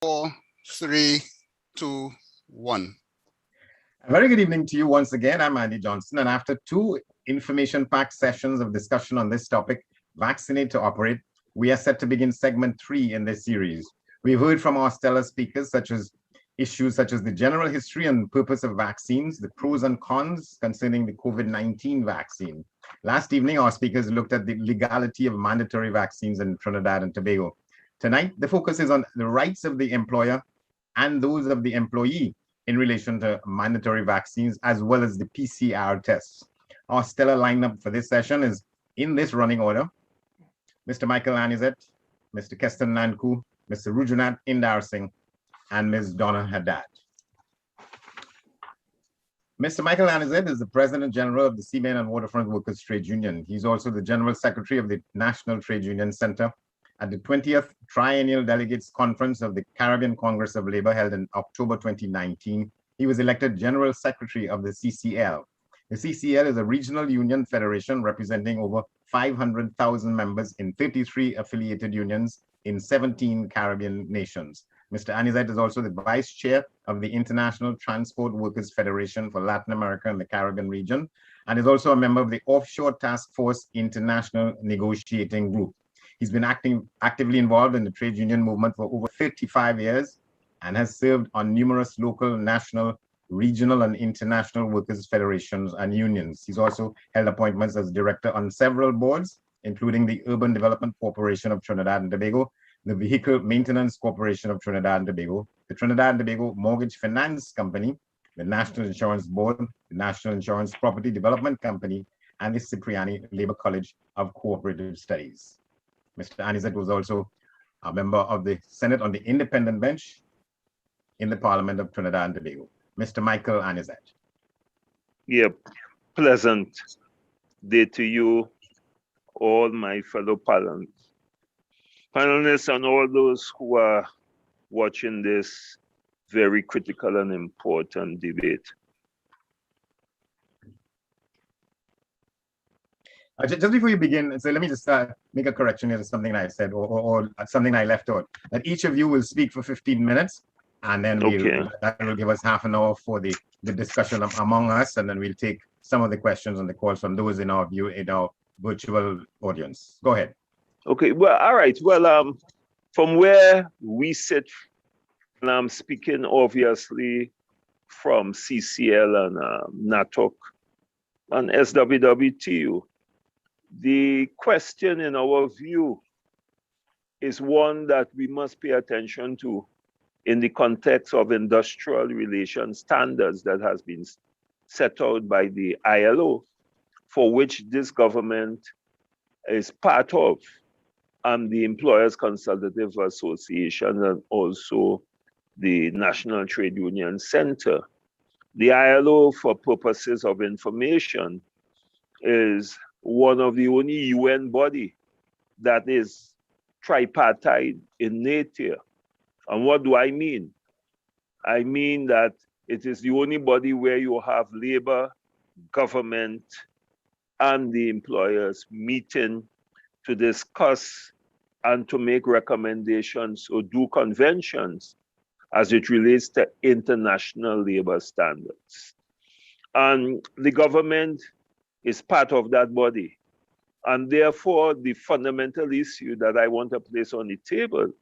4, 3, 2, 1. A very good evening to you once again. I'm Andy Johnson, and after two information-packed sessions of discussion on this topic, Vaccinate to Operate, we are set to begin segment 3 in this series. We've heard from our stellar speakers issues such as the general history and purpose of vaccines, the pros and cons concerning the COVID-19 vaccine. Last evening, our speakers looked at the legality of mandatory vaccines in Trinidad and Tobago. Tonight, the focus is on the rights of the employer and those of the employee in relation to mandatory vaccines, as well as the PCR tests. Our stellar lineup for this session is in this running order: Mr. Michael Anizet, Mr. Keston Nanku, Mr. Rujunat Indar Singh, and Ms. Donna Haddad. Mr. Michael Anizet is the President General of the Seamen and Waterfront Workers Trade Union. He's also the General Secretary of the National Trade Union Center. At the 20th Triennial Delegates Conference of the Caribbean Congress of Labor held in October 2019, he was elected General Secretary of the CCL. The CCL is a regional union federation representing over 500,000 members in 33 affiliated unions in 17 Caribbean nations. Mr. Anizet is also the Vice Chair of the International Transport Workers Federation for Latin America and the Caribbean region, and is also a member of the Offshore Task Force International Negotiating Group. He's been actively involved in the trade union movement for over 35 years and has served on numerous local, national, regional, and international workers' federations and unions. He's also held appointments as director on several boards, including the Urban Development Corporation of Trinidad and Tobago, the Vehicle Maintenance Corporation of Trinidad and Tobago, the Trinidad and Tobago Mortgage Finance Company, the National Insurance Board, the National Insurance Property Development Company, and the Cipriani Labor College of Cooperative Studies. Mr. Anizet was also a member of the Senate on the independent bench in the Parliament of Trinidad and Tobago. Mr. Michael Anizet. Yep, pleasant day to you, all my fellow panelists and all those who are watching this very critical and important debate. Just before you begin, so let me just make a correction here to something I said or something I left out. That each of you will speak for 15 minutes, and then that will give us half an hour for the discussion among us, and then we'll take some of the questions and the calls from those in our virtual audience. Go ahead. Okay, well, all right. Well, from where we sit, and I'm speaking obviously from CCL and NATOC and SWWTU, the question in our view is one that we must pay attention to in the context of industrial relations standards that has been set out by the ILO, for which this government is part of, and the Employers Consultative Association and also the National Trade Union Center. The ILO, for purposes of information, is one of the only UN body that is tripartite in nature. And what do I mean? I mean that it is the only body where you have labor, government, and the employers meeting to discuss and to make recommendations or do conventions as it relates to international labor standards. And the government is part of that body. And therefore, the fundamental issue that I want to place on the table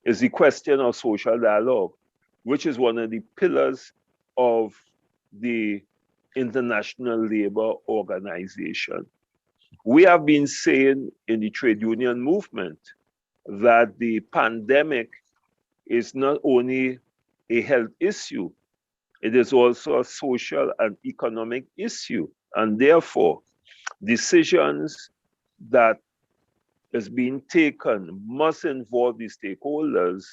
is the question of social dialogue, which is one of the pillars of the International Labor Organization. We have been saying in the trade union movement that the pandemic is not only a health issue, it is also a social and economic issue. And therefore, decisions that is being taken must involve the stakeholders,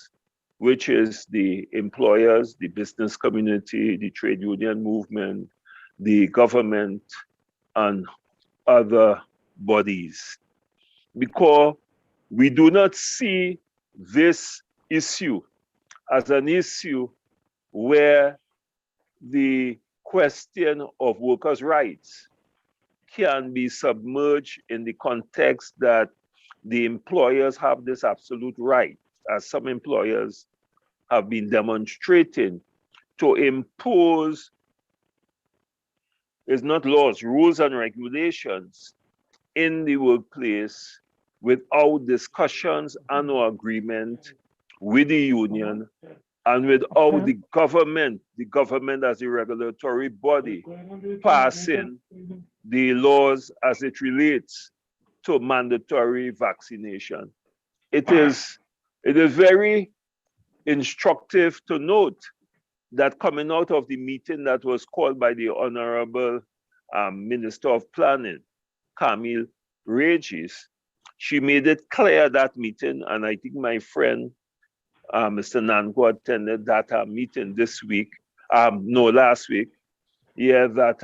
which is the employers, the business community, the trade union movement, the government, and other bodies. Because we do not see this issue as an issue where the question of workers' rights can be submerged in the context that the employers have this absolute right, as some employers have been demonstrating to impose is not laws, rules and regulations in the workplace without discussions and or agreement with the union and without the government as a regulatory body passing the laws as it relates to mandatory vaccination. It is very instructive to note that coming out of the meeting that was called by the Honorable Minister of Planning, Camille Regis, she made it clear that meeting, and I think my friend Mr. Nanko attended that meeting this week, last week, yeah, that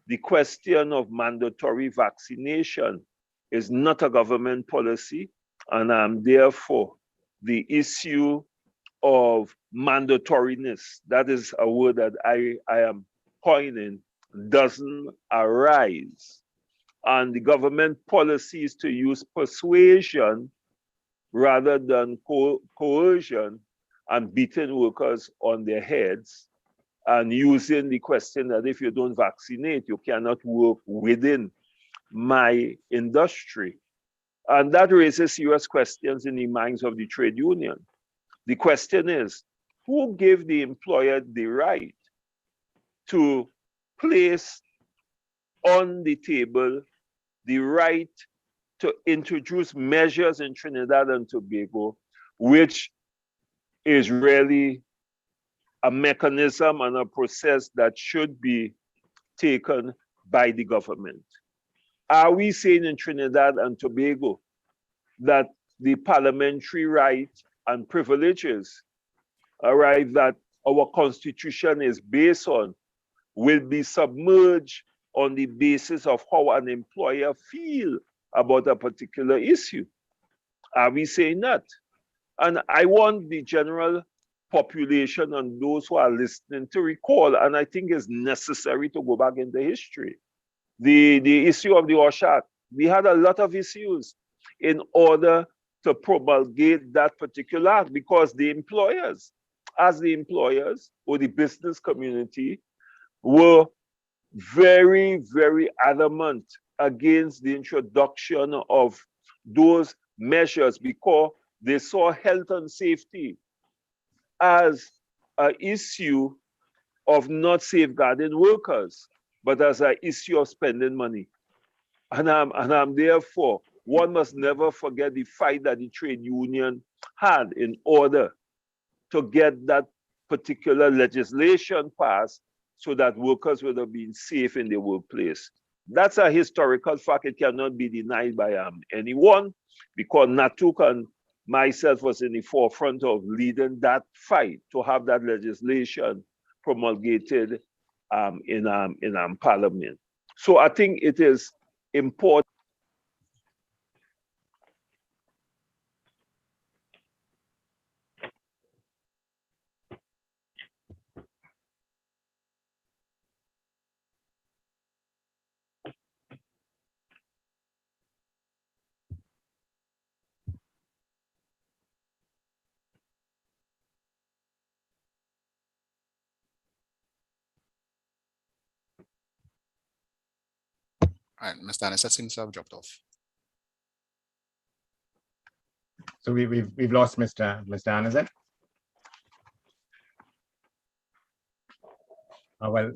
the question of mandatory vaccination is not a government policy, and therefore the issue of mandatoriness, that is a word that I am coining, doesn't arise. And the government policy is to use persuasion rather than coercion and beating workers on their heads and using the question that if you don't vaccinate, you cannot work within my industry. And that raises serious questions in the minds of the trade union. The question is, who gave the employer the right to place on the table the right to introduce measures in Trinidad and Tobago, which is really a mechanism and a process that should be taken by the government? Are we saying in Trinidad and Tobago that the parliamentary right and privileges, all right, that our constitution is based on will be submerged on the basis of how an employer feels about a particular issue? Are we saying that? And I want the general population and those who are listening to recall, and I think it's necessary to go back into history. The issue of the OSHA, we had a lot of issues in order to promulgate that particular act because the employers, as the employers or the business community, were very, very adamant against the introduction of those measures because they saw health and safety as an issue of not safeguarding workers, but as an issue of spending money. And I'm therefore, one must never forget the fight that the trade union had in order to get that particular legislation passed so that workers would have been safe in their workplace. That's a historical fact. It cannot be denied by anyone because Natuk and myself was in the forefront of leading that fight to have that legislation promulgated in Parliament. So I think it is important. All right, Mr. Anisette seems to have dropped off. So we've lost Mr. Anisette. Well,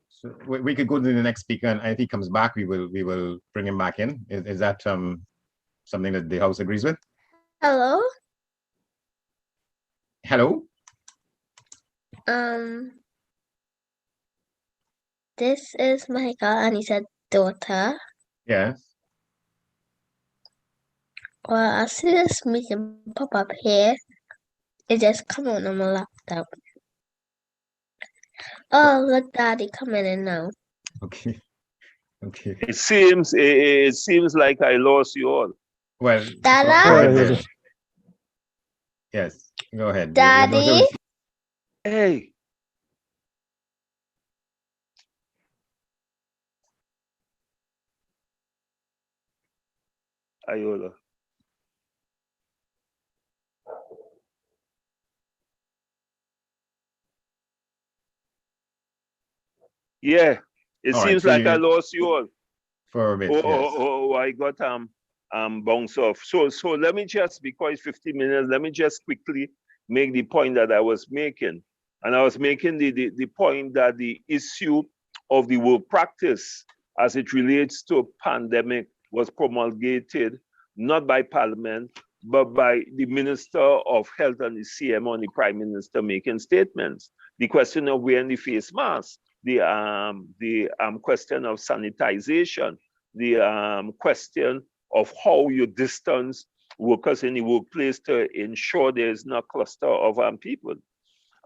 so we could go to the next speaker, and if he comes back, we will bring him back in. Is that something that the House agrees with? Hello. Hello. This is Michael Anisette's daughter. Yes. Well, I see this meeting pop up here. It just come on my laptop. Oh, look, Daddy coming in now. Okay. Okay. It seems like I lost you all. Well, Dada? Yes, go ahead. Daddy? Hey. Ayola. Yeah, it All right, seems so like I you lost you all. for a bit, Oh, yes. I got bounce off. So let me just, because it's 50 minutes, let me just quickly make the point that I was making. And I was making the point that the issue of the work practice as it relates to pandemic was promulgated not by Parliament, but by the Minister of Health and the CM and the Prime Minister making statements. The question of wearing the face mask, the question of sanitization, the question of how you distance workers in the workplace to ensure there is no cluster of people.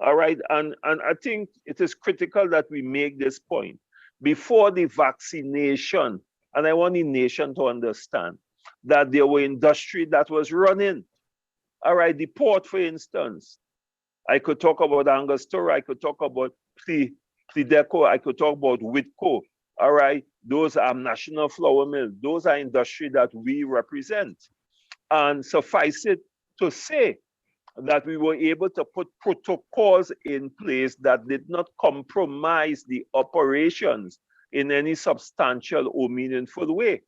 All right, and I think it is critical that we make this point. Before the vaccination, and I want the nation to understand that there were industry that was running. All right, the port, for instance. I could talk about Angostura, I could talk about Plideco, I could talk about Whitco. All right, those are national flour mills. Those are industry that we represent. And suffice it to say that we were able to put protocols in place that did not compromise the operations in any substantial or meaningful way.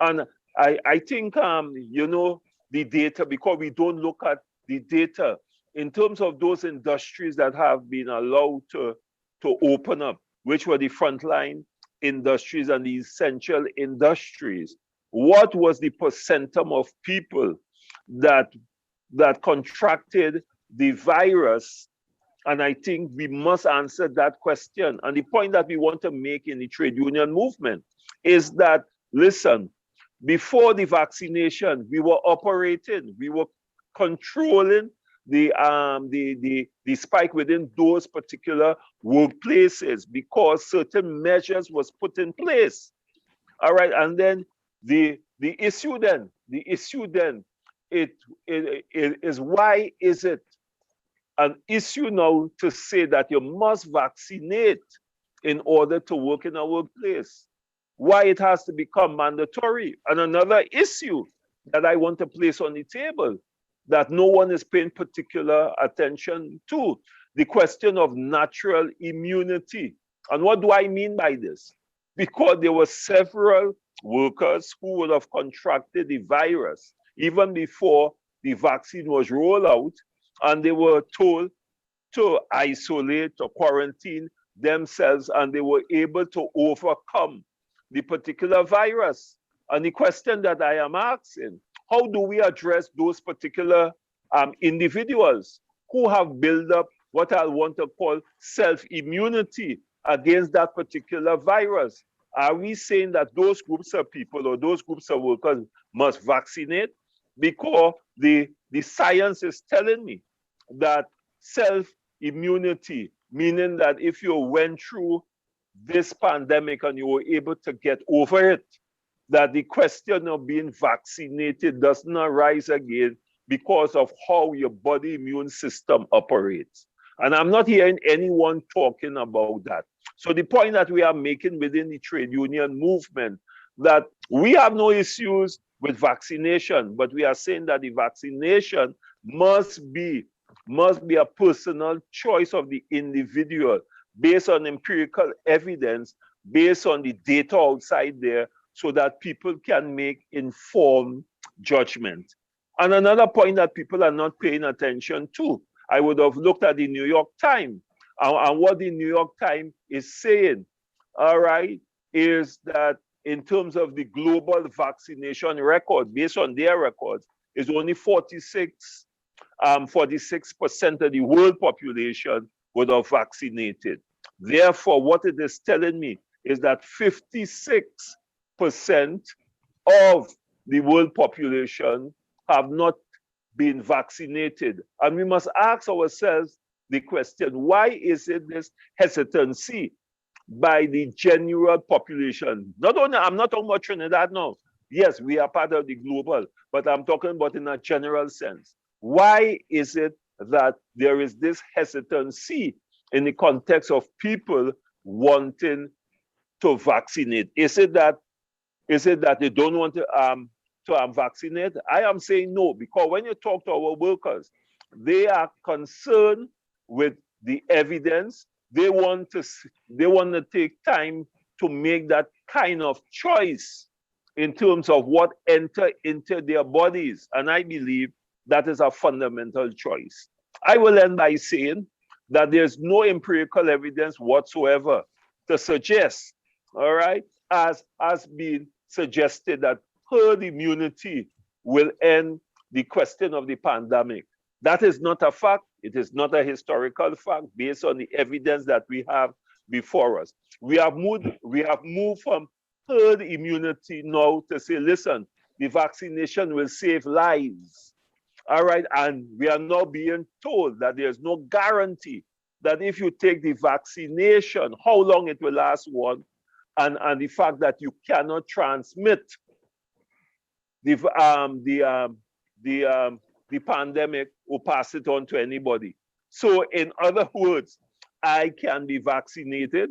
And I think, you know, the data, because we don't look at the data in terms of those industries that have been allowed to open up, which were the frontline industries and the essential industries. What was the percentum of people that contracted the virus? And I think we must answer that question. And the point that we want to make in the trade union movement is that, listen, before the vaccination, we were operating, we were controlling the spike within those particular workplaces because certain measures was put in place. All right, and then the issue then it is, why is it an issue now to say that you must vaccinate in order to work in a workplace? Why it has to become mandatory? And another issue that I want to place on the table that no one is paying particular attention to, the question of natural immunity. And what do I mean by this? Because there were several workers who would have contracted the virus even before the vaccine was rolled out, and they were told to isolate or quarantine themselves, and they were able to overcome the particular virus. And the question that I am asking, how do we address those particular individuals who have built up what I want to call self-immunity against that particular virus? Are we saying that those groups of people or those groups of workers must vaccinate? Because the science is telling me that self-immunity, meaning that if you went through this pandemic and you were able to get over it, that the question of being vaccinated does not rise again because of how your body immune system operates. And I'm not hearing anyone talking about that. So the point that we are making within the trade union movement, that we have no issues with vaccination, but we are saying that the vaccination must be a personal choice of the individual based on empirical evidence, based on the data outside there, so that people can make informed judgment. And another point that people are not paying attention to, I would have looked at the New York Times, and what the New York Times is saying, all right, is that in terms of the global vaccination record, based on their records, is only 46% of the world population would have vaccinated. Therefore, what it is telling me is that 56% of the world population have not been vaccinated. And we must ask ourselves the question, why is it this hesitancy by the general population? Not only, I'm not talking about Trinidad now. Yes, we are part of the global, but I'm talking about in a general sense. Why is it that there is this hesitancy in the context of people wanting to vaccinate? Is it that they don't want to vaccinate? I am saying no, because when you talk to our workers, they are concerned with the evidence, they want to take time to make that kind of choice in terms of what enter into their bodies. And I believe that is a fundamental choice. I will end by saying that there's no empirical evidence whatsoever to suggest, all right, as has been suggested, that herd immunity will end the question of the pandemic. That is not a fact. It is not a historical fact based on the evidence that we have before us. We have moved from herd immunity now to say, listen, the vaccination will save lives. All right, and we are now being told that there's no guarantee that if you take the vaccination, how long it will last, one, and the fact that you cannot transmit the pandemic or pass it on to anybody. So in other words, I can be vaccinated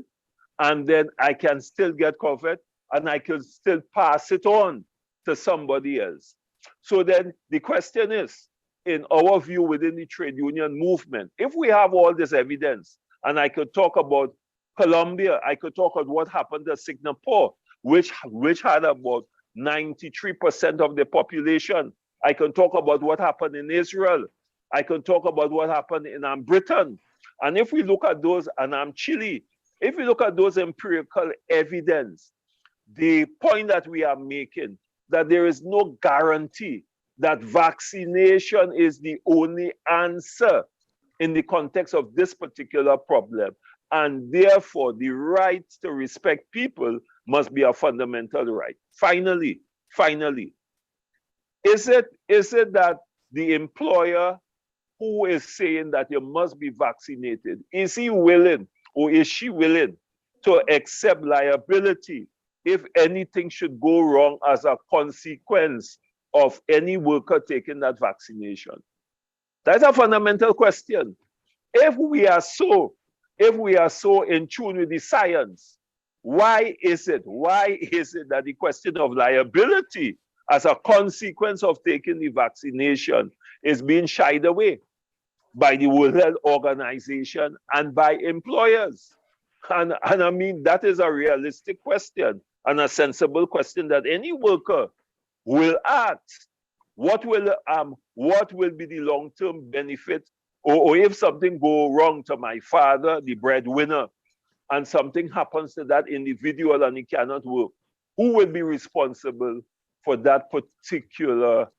and then I can still get COVID and I can still pass it on to somebody else. So then the question is, in our view within the trade union movement, if we have all this evidence, and I could talk about Colombia, I could talk about what happened to Singapore, which had about 93% of the population. I can talk about what happened in Israel. I can talk about what happened in Britain. And if we look at those, and Chile, if we look at those empirical evidence, the point that we are making, that there is no guarantee that vaccination is the only answer in the context of this particular problem. And therefore, the right to respect people must be a fundamental right. Finally, is it that the employer who is saying that you must be vaccinated, is he willing or is she willing to accept liability if anything should go wrong as a consequence of any worker taking that vaccination? That's a fundamental question. If we are so in tune with the science, why is it that the question of liability as a consequence of taking the vaccination is being shied away by the World Health Organization and by employers? And I mean, that is a realistic question and a sensible question that any worker will ask. What will be the long-term benefit, or if something go wrong to my father, the breadwinner, and something happens to that individual and he cannot work, who will be responsible for that particular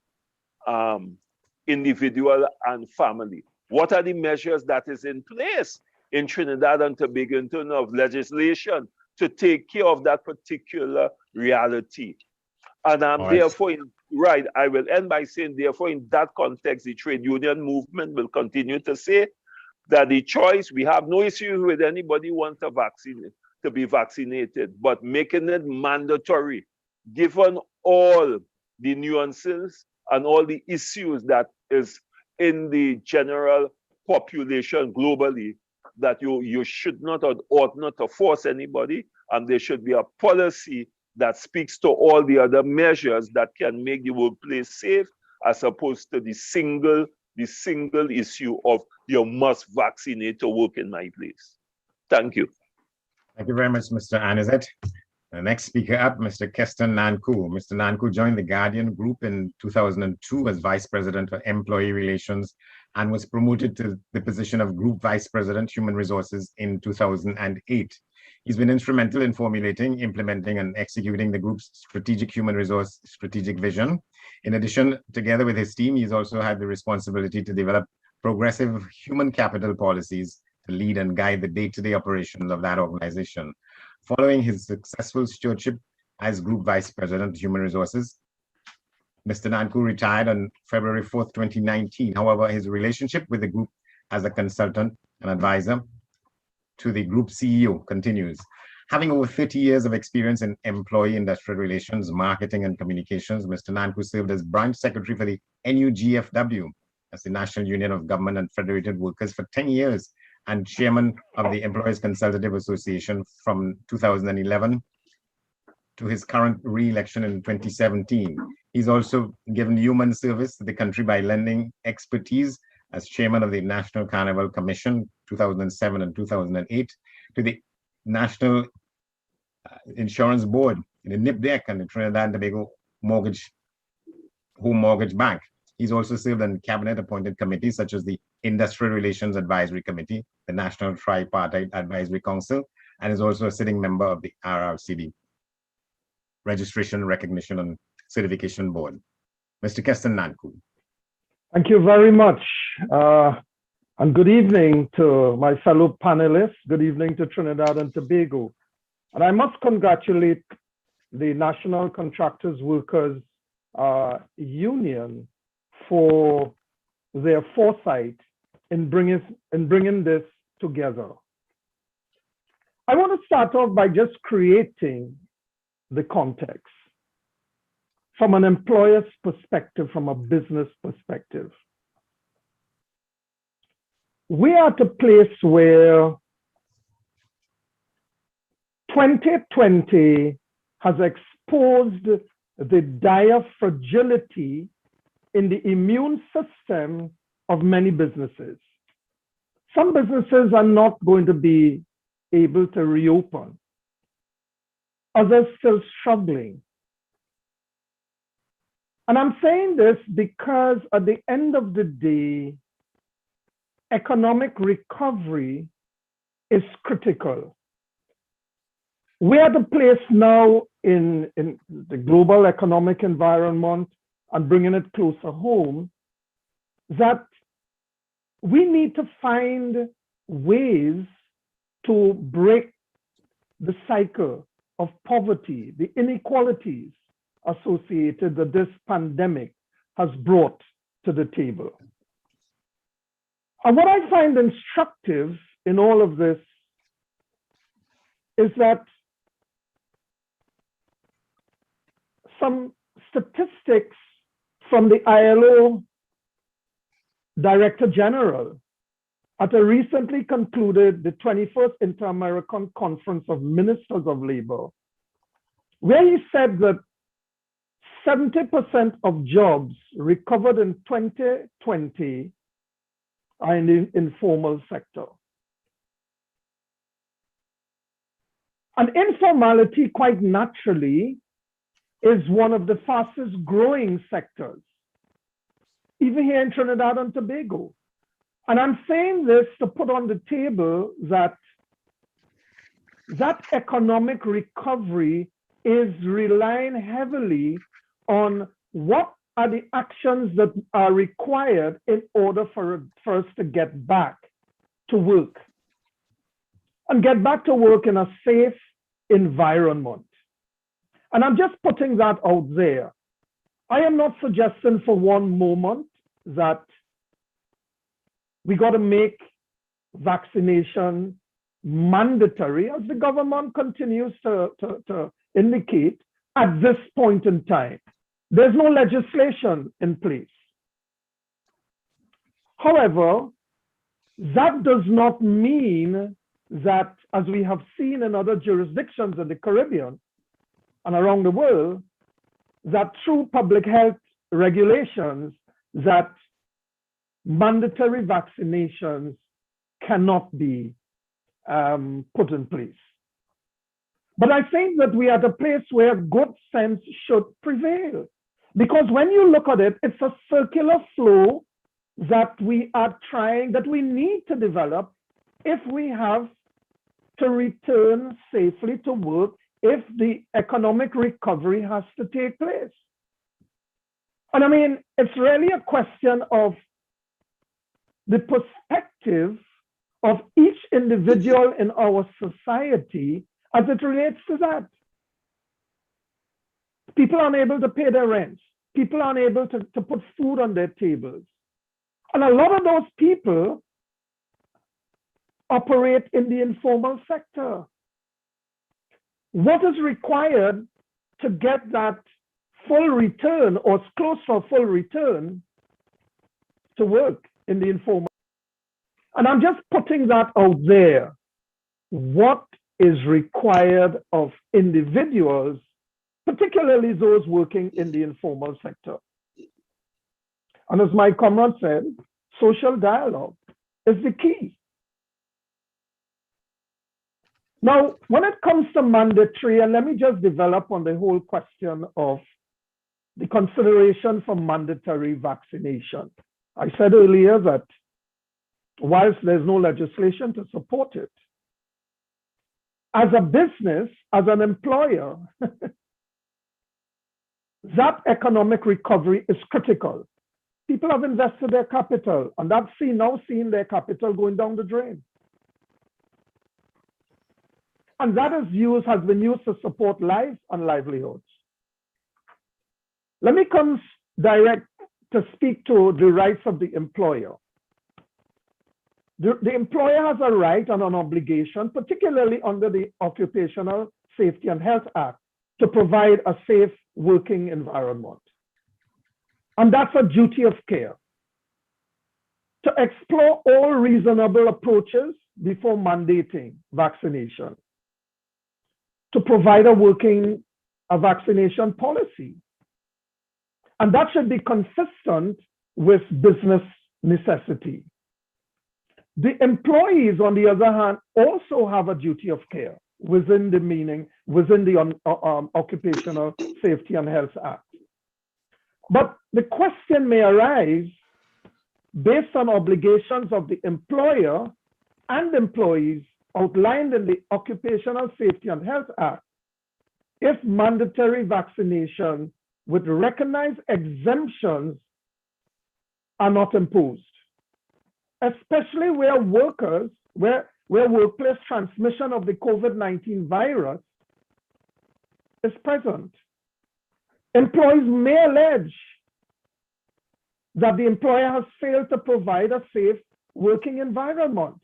individual and family? What are the measures that is in place in Trinidad and Tobago in terms of legislation to take care of that particular reality? And therefore, I will end by saying, therefore, in that context, the trade union movement will continue to say that the choice, we have no issues with anybody want to be vaccinated, but making it mandatory, given all the nuances and all the issues that is in the general population globally, that you should not or ought not to force anybody, and there should be a policy that speaks to all the other measures that can make the workplace safe, as opposed to the single issue of you must vaccinate to work in my place. Thank you. Thank you very much, Mr. Anizet. The next speaker up, Mr. Keston Nanku. Mr. Nanku joined the Guardian Group in 2002 as Vice President for Employee Relations and was promoted to the position of Group Vice President, Human Resources in 2008. He's been instrumental in formulating, implementing, and executing the group's strategic human resource strategic vision. In addition, together with his team, he's also had the responsibility to develop progressive human capital policies to lead and guide the day-to-day operations of that organization. Following his successful stewardship as Group Vice President, Human Resources, Mr. Nanku retired on February 4th, 2019. However, his relationship with the group as a consultant and advisor to the group CEO continues. Having over 30 years of experience in employee industrial relations, marketing, and communications, Mr. Nanku served as branch secretary for the NUGFW, that's the National Union of Government and Federated Workers, for 10 years, and chairman of the Employees Consultative Association from 2011 to his current re-election in 2017. He's also given human service to the country by lending expertise as chairman of the National Carnival Commission 2007 and 2008, to the National Insurance Board, the NIPDEC, and the Trinidad and Tobago Home Mortgage Bank. He's also served on cabinet-appointed committees such as the Industrial Relations Advisory Committee, the National Tripartite Advisory Council, and is also a sitting member of the RRCB, Registration, Recognition, and Certification Board. Mr. Keston Nanku. Thank you very much. And good evening to my fellow panelists. Good evening to Trinidad and Tobago. And I must congratulate the National Contractors Workers Union for their foresight in bringing this together. I want to start off by just creating the context from an employer's perspective, from a business perspective. We are at a place where 2020 has exposed the dire fragility in the immune system of many businesses. Some businesses are not going to be able to reopen. Others still struggling. And I'm saying this because at the end of the day, economic recovery is critical. We're at a place now in the global economic environment and bringing it closer home that we need to find ways to break the cycle of poverty, the inequalities associated that this pandemic has brought to the table. And what I find instructive in all of this is that some statistics from the ILO Director General at a recently concluded the 21st Inter-American Conference of Ministers of Labor, where he said that 70% of jobs recovered in 2020 are in the informal sector. And informality, quite naturally, is one of the fastest growing sectors, even here in Trinidad and Tobago. And I'm saying this to put on the table that that economic recovery is relying heavily on what are the actions that are required in order for us to get back to work and get back to work in a safe environment. And I'm just putting that out there. I am not suggesting for one moment that we got to make vaccination mandatory, as the government continues to indicate at this point in time. There's no legislation in place. However, that does not mean that, as we have seen in other jurisdictions in the Caribbean and around the world, that through public health regulations, that mandatory vaccinations cannot be put in place. But I think that we are at a place where good sense should prevail. Because when you look at it, it's a circular flow that we are trying, that we need to develop if we have to return safely to work, if the economic recovery has to take place. And I mean, it's really a question of the perspective of each individual in our society as it relates to that. People aren't able to pay their rents. People aren't able to put food on their tables. And a lot of those people operate in the informal sector. What is required to get that full return or close to a full return to work in the informal? And I'm just putting that out there. What is required of individuals, particularly those working in the informal sector? And as my comrade said, social dialogue is the key. Now, when it comes to mandatory, and let me just develop on the whole question of the consideration for mandatory vaccination. I said earlier that whilst there's no legislation to support it, as a business, as an employer, that economic recovery is critical. People have invested their capital, and that's now seeing their capital going down the drain. And that has been used to support lives and livelihoods. Let me come direct to speak to the rights of the employer. The employer has a right and an obligation, particularly under the Occupational Safety and Health Act, to provide a safe working environment. And that's a duty of care. To explore all reasonable approaches before mandating vaccination. To provide a vaccination policy. And that should be consistent with business necessity. The employees, on the other hand, also have a duty of care within the Occupational Safety and Health Act. But the question may arise based on obligations of the employer and employees outlined in the Occupational Safety and Health Act, if mandatory vaccination with recognized exemptions are not imposed, especially where workplace transmission of the COVID-19 virus is present. Employees may allege that the employer has failed to provide a safe working environment.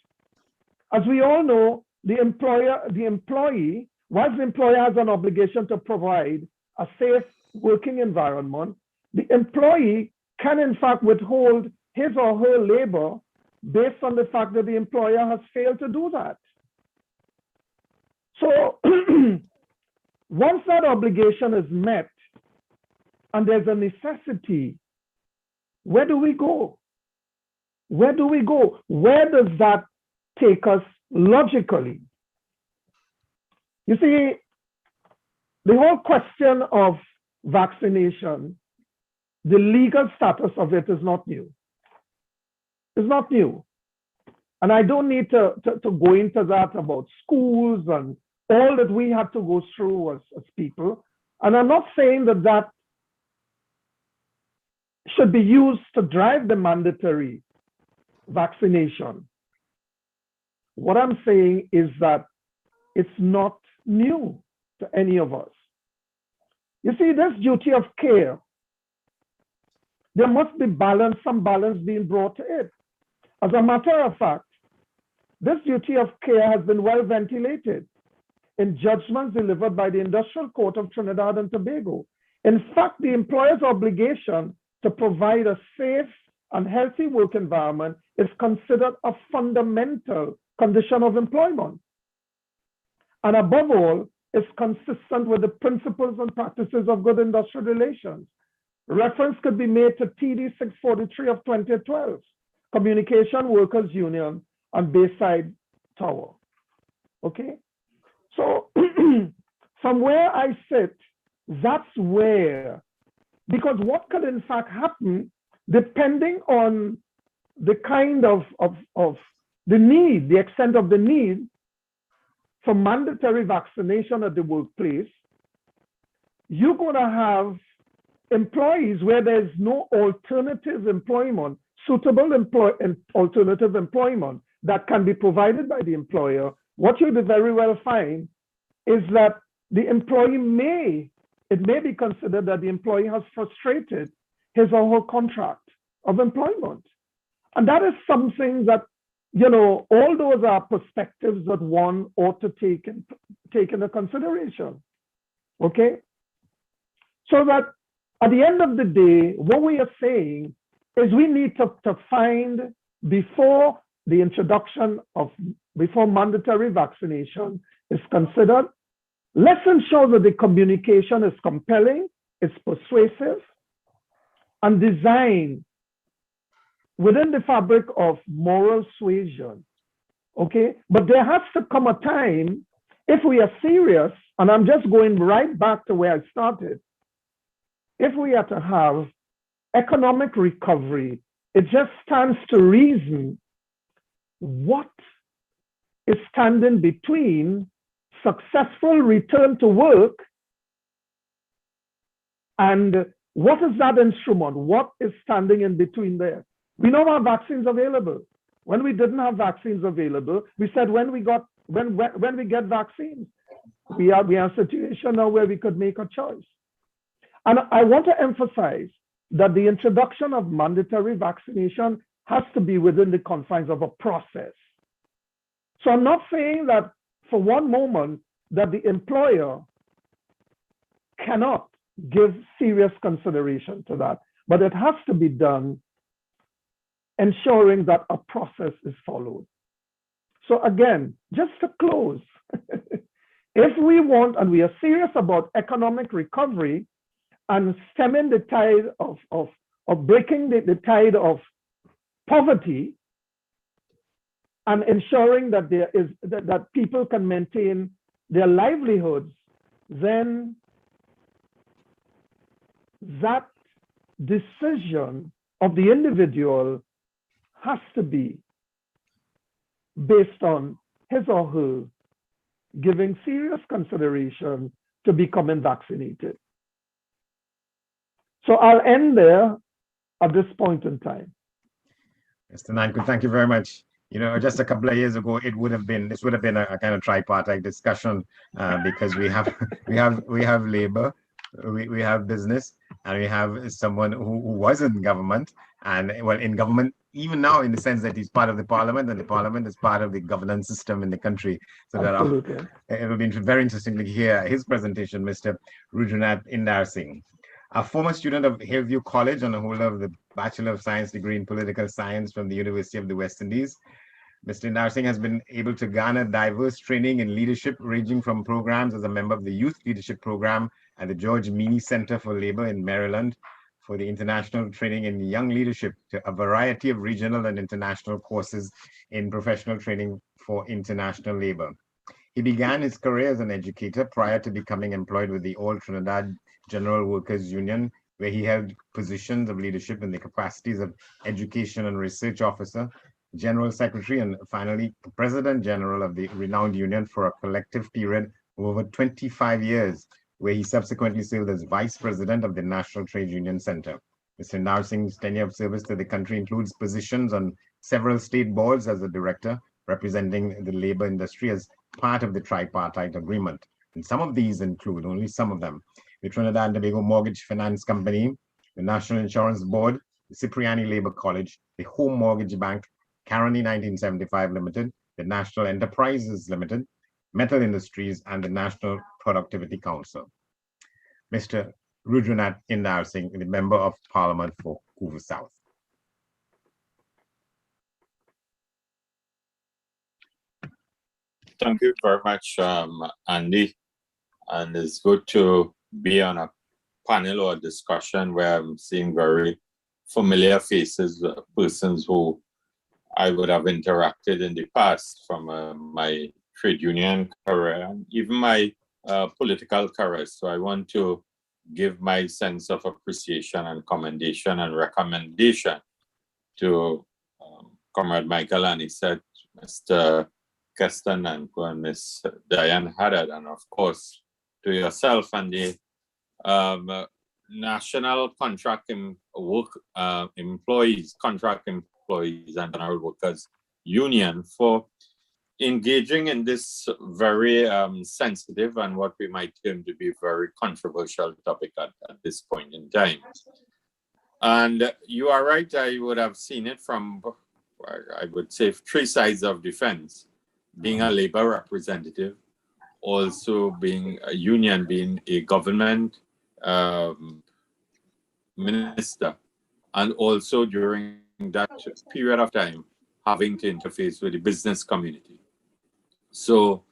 As we all know, the employee, whilst the employer has an obligation to provide a safe working environment, the employee can in fact withhold his or her labor based on the fact that the employer has failed to do that. So once that obligation is met and there's a necessity, where do we go? Where do we go? Where does that take us logically? You see, the whole question of vaccination, the legal status of it is not new. It's not new. And I don't need to go into that about schools and all that we have to go through as people. And I'm not saying that should be used to drive the mandatory vaccination. What I'm saying is that it's not new to any of us. You see, this duty of care, there must be some balance being brought to it. As a matter of fact, this duty of care has been well ventilated in judgments delivered by the Industrial Court of Trinidad and Tobago. In fact, the employer's obligation to provide a safe and healthy work environment is considered a fundamental condition of employment. And above all, is consistent with the principles and practices of good industrial relations. Reference could be made to TD 643 of 2012, Communication Workers Union and Bayside Tower. Okay? So from where I sit, that's where, because what could in fact happen, depending on the kind of the need, the extent of the need for mandatory vaccination at the workplace, you're going to have employees where there's no alternative employment, suitable alternative employment that can be provided by the employer. What you'll very well find is that the employee it may be considered that the employee has frustrated his or her contract of employment. And that is something that, you know, all those are perspectives that one ought to take into consideration. Okay? So that at the end of the day, what we are saying is we need to find, before the introduction of, before mandatory vaccination is considered, let's ensure that the communication is compelling, it's persuasive, and designed within the fabric of moral suasion. Okay, but there has to come a time, if we are serious, and I'm just going right back to where I started, if we are to have economic recovery, it just stands to reason what is standing between successful return to work and what is that instrument? What is standing in between there? We know our vaccines available. When we didn't have vaccines available, we said when we get vaccines, we are in a situation now where we could make a choice. And I want to emphasize that the introduction of mandatory vaccination has to be within the confines of a process. So I'm not saying that for one moment that the employer cannot give serious consideration to that, but it has to be done ensuring that a process is followed. So again, just to close, if we want, and we are serious about economic recovery and stemming the tide of breaking the tide of poverty and ensuring that there is that people can maintain their livelihoods, then that decision of the individual has to be based on his or her giving serious consideration to becoming vaccinated. So I'll end there at this point in time. Mr. Nanku, thank you very much. You know, just a couple of years ago, this would have been a kind of tripartite discussion because we have labor, we have business, and we have someone who was in government, and well, in government even now, in the sense that he's part of the parliament, and the parliament is part of the governance system in the country. So that it will be very interesting to hear his presentation, Mr. Rudranath Indar Singh, a former student of Hillview College and a holder of the Bachelor of Science degree in Political Science from the University of the West Indies. Mr. Indar Singh has been able to garner diverse training in leadership, ranging from programs as a member of the Youth Leadership Program at the George Meany Center for Labor in Maryland, for the international training in young leadership, to a variety of regional and international courses in professional training for international labor. He began his career as an educator prior to becoming employed with the All Trinidad General Workers Union, where he held positions of leadership in the capacities of Education and Research Officer, General Secretary, and finally, President General of the renowned union for a collective period of over 25 years, where he subsequently served as Vice President of the National Trade Union Center. Mr. Indar Singh's tenure of service to the country includes positions on several state boards as a director, representing the labor industry as part of the tripartite agreement. And some of these include, only some of them, the Trinidad and Tobago Mortgage Finance Company, the National Insurance Board, the Cipriani Labor College, the Home Mortgage Bank, Caroni 1975 Limited, the National Enterprises Limited, Metal Industries, and the National Productivity Council. Mr. Rudranath Indar Singh, the Member of Parliament for Couva South. Thank you very much, Andy. And it's good to be on a panel or discussion where I'm seeing very familiar faces, persons who I would have interacted in the past from my trade union career and even my political career. So I want to give my sense of appreciation and commendation and recommendation to Comrade Michael Anisette, Mr. Keston and Ms. Diane Haddad, and of course to yourself and the National Contract Employees and General Workers Union for engaging in this very sensitive and what we might term to be very controversial topic at this point in time. And you are right, I would have seen it from, I would say, three sides of the fence. Being a labor representative, also being a union, being a government minister, and also during that period of time, having to interface with the business community. So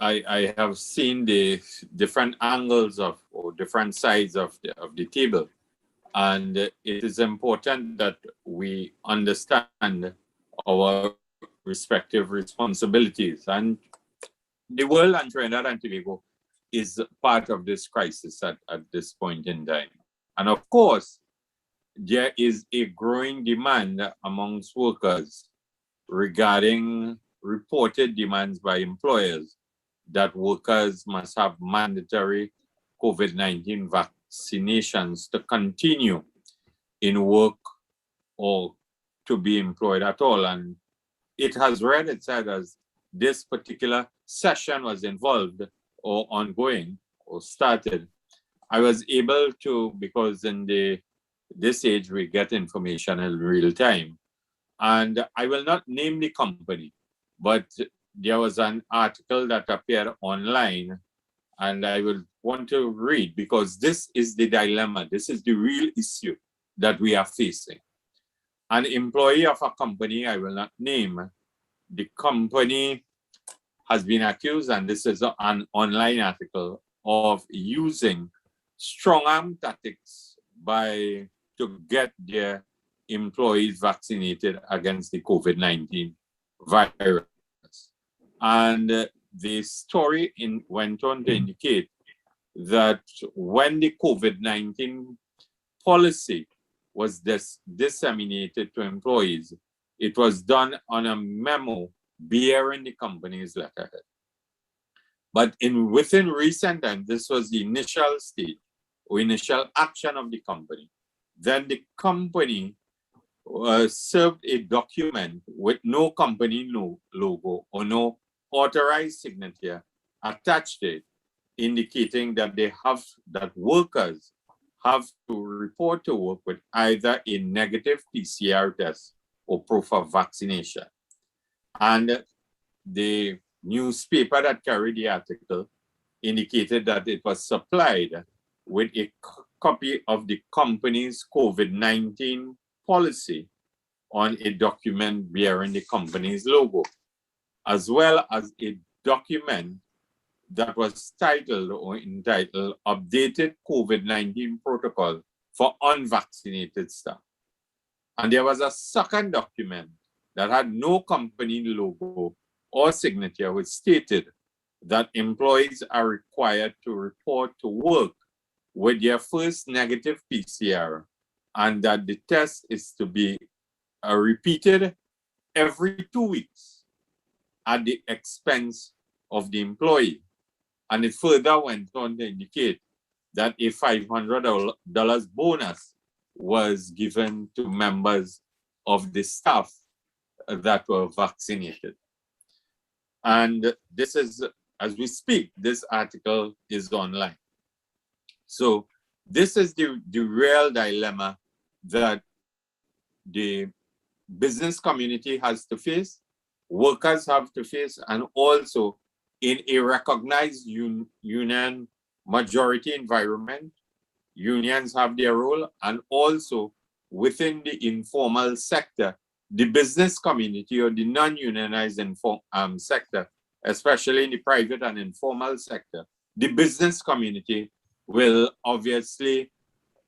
I have seen the different angles of, or different sides of the table And it is important that we understand our respective responsibilities. And the world and Trinidad and Tobago is part of this crisis at this point in time. And of course, there is a growing demand amongst workers regarding reported demands by employers that workers must have mandatory COVID-19 vaccinations to continue in work or to be employed at all. And it has read itself as this particular session was involved or ongoing or started. I was able to, because in this age we get information in real time. And I will not name the company, but there was an article that appeared online, and I will want to read, because this is the dilemma. This is the real issue that we are facing. An employee of a company, I will not name, the company has been accused, and this is an online article, of using strong arm tactics to get their employees vaccinated against the COVID-19 virus. And the story went on to indicate that when the COVID-19 policy was disseminated to employees, it was done on a memo bearing the company's letterhead. But within recent time, this was the initial stage or initial action of the company. Then the company served a document with no company logo or no authorized signature attached to it, indicating that workers have to report to work with either a negative PCR test or proof of vaccination. And the newspaper that carried the article indicated that it was supplied with a copy of the company's COVID-19 policy on a document bearing the company's logo, as well as a document that was entitled Updated COVID-19 Protocol for Unvaccinated Staff. And there was a second document that had no company logo or signature, which stated that employees are required to report to work with their first negative PCR, and that the test is to be repeated every 2 weeks at the expense of the employee. And it further went on to indicate that a $500 bonus was given to members of the staff that were vaccinated. And this is, as we speak, this article is online. So this is the real dilemma that the business community has to face, workers have to face, and also in a recognized union majority environment, unions have their role, and also within the informal sector, the business community or the non-unionized sector, especially in the private and informal sector, the business community will obviously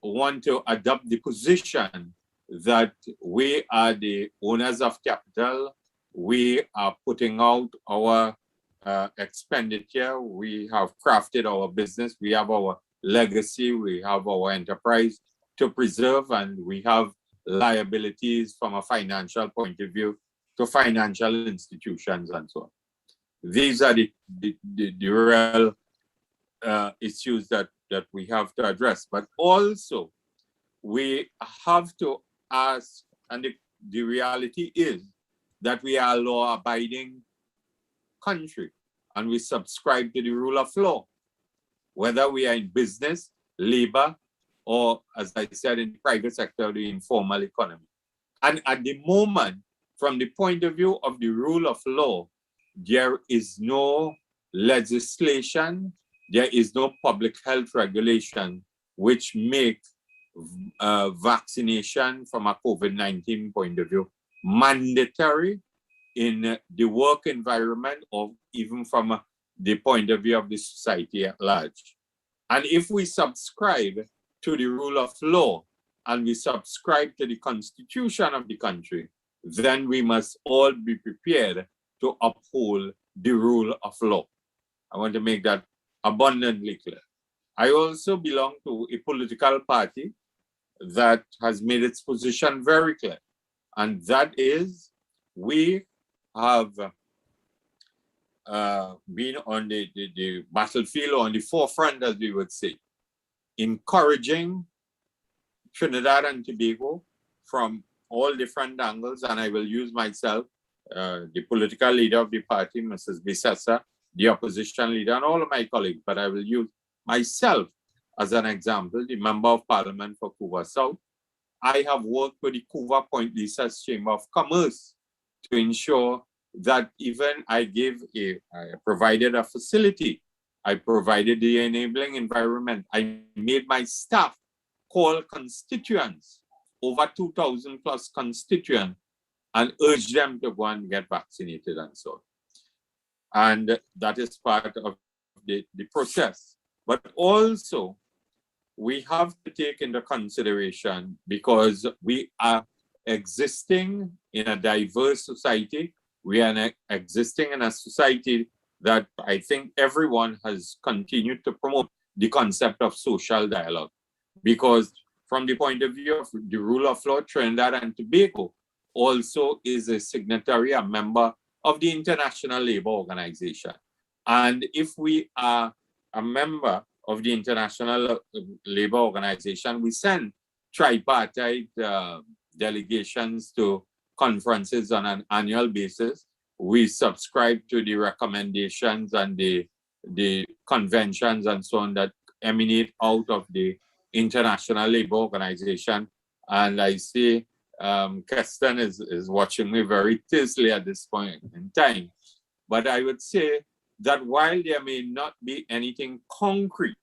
want to adopt the position that we are the owners of capital, we are putting out our expenditure, we have crafted our business, we have our legacy, we have our enterprise to preserve, and we have liabilities from a financial point of view to financial institutions and so on. These are the real issues that we have to address. But also, we have to ask, and the reality is that we are a law-abiding country, and we subscribe to the rule of law, whether we are in business, labor, or, as I said, in the private sector, the informal economy. And at the moment, from the point of view of the rule of law, there is no legislation, there is no public health regulation which make vaccination from a COVID-19 point of view mandatory in the work environment or even from the point of view of the society at large. And if we subscribe to the rule of law, and we subscribe to the constitution of the country, then we must all be prepared to uphold the rule of law. I want to make that abundantly clear. I also belong to a political party that has made its position very clear, and that is we have been on the battlefield, or on the forefront, as we would say, encouraging Trinidad and Tobago from all different angles, and I will use myself, the political leader of the party, Mrs. Bisessa, the opposition leader, and all of my colleagues, but I will use myself as an example, the Member of Parliament for Couva South. I have worked with the Couva Point Lisas Chamber of Commerce to ensure that even I provided a facility, I provided the enabling environment, I made my staff call constituents, over 2,000 plus constituents, and urge them to go and get vaccinated and so on. And that is part of the process. But also, we have to take into consideration, because we are existing in a diverse society, we are existing in a society that I think everyone has continued to promote the concept of social dialogue. Because from the point of view of the rule of law, Trinidad and Tobago also is a signatory, a member of the International Labour Organization. And if we are a member of the International Labour Organization, we send tripartite delegations to conferences on an annual basis. We subscribe to the recommendations and the conventions and so on that emanate out of the International Labour Organization. And I see Keston is watching me very tersely at this point in time. But I would say that while there may not be anything concrete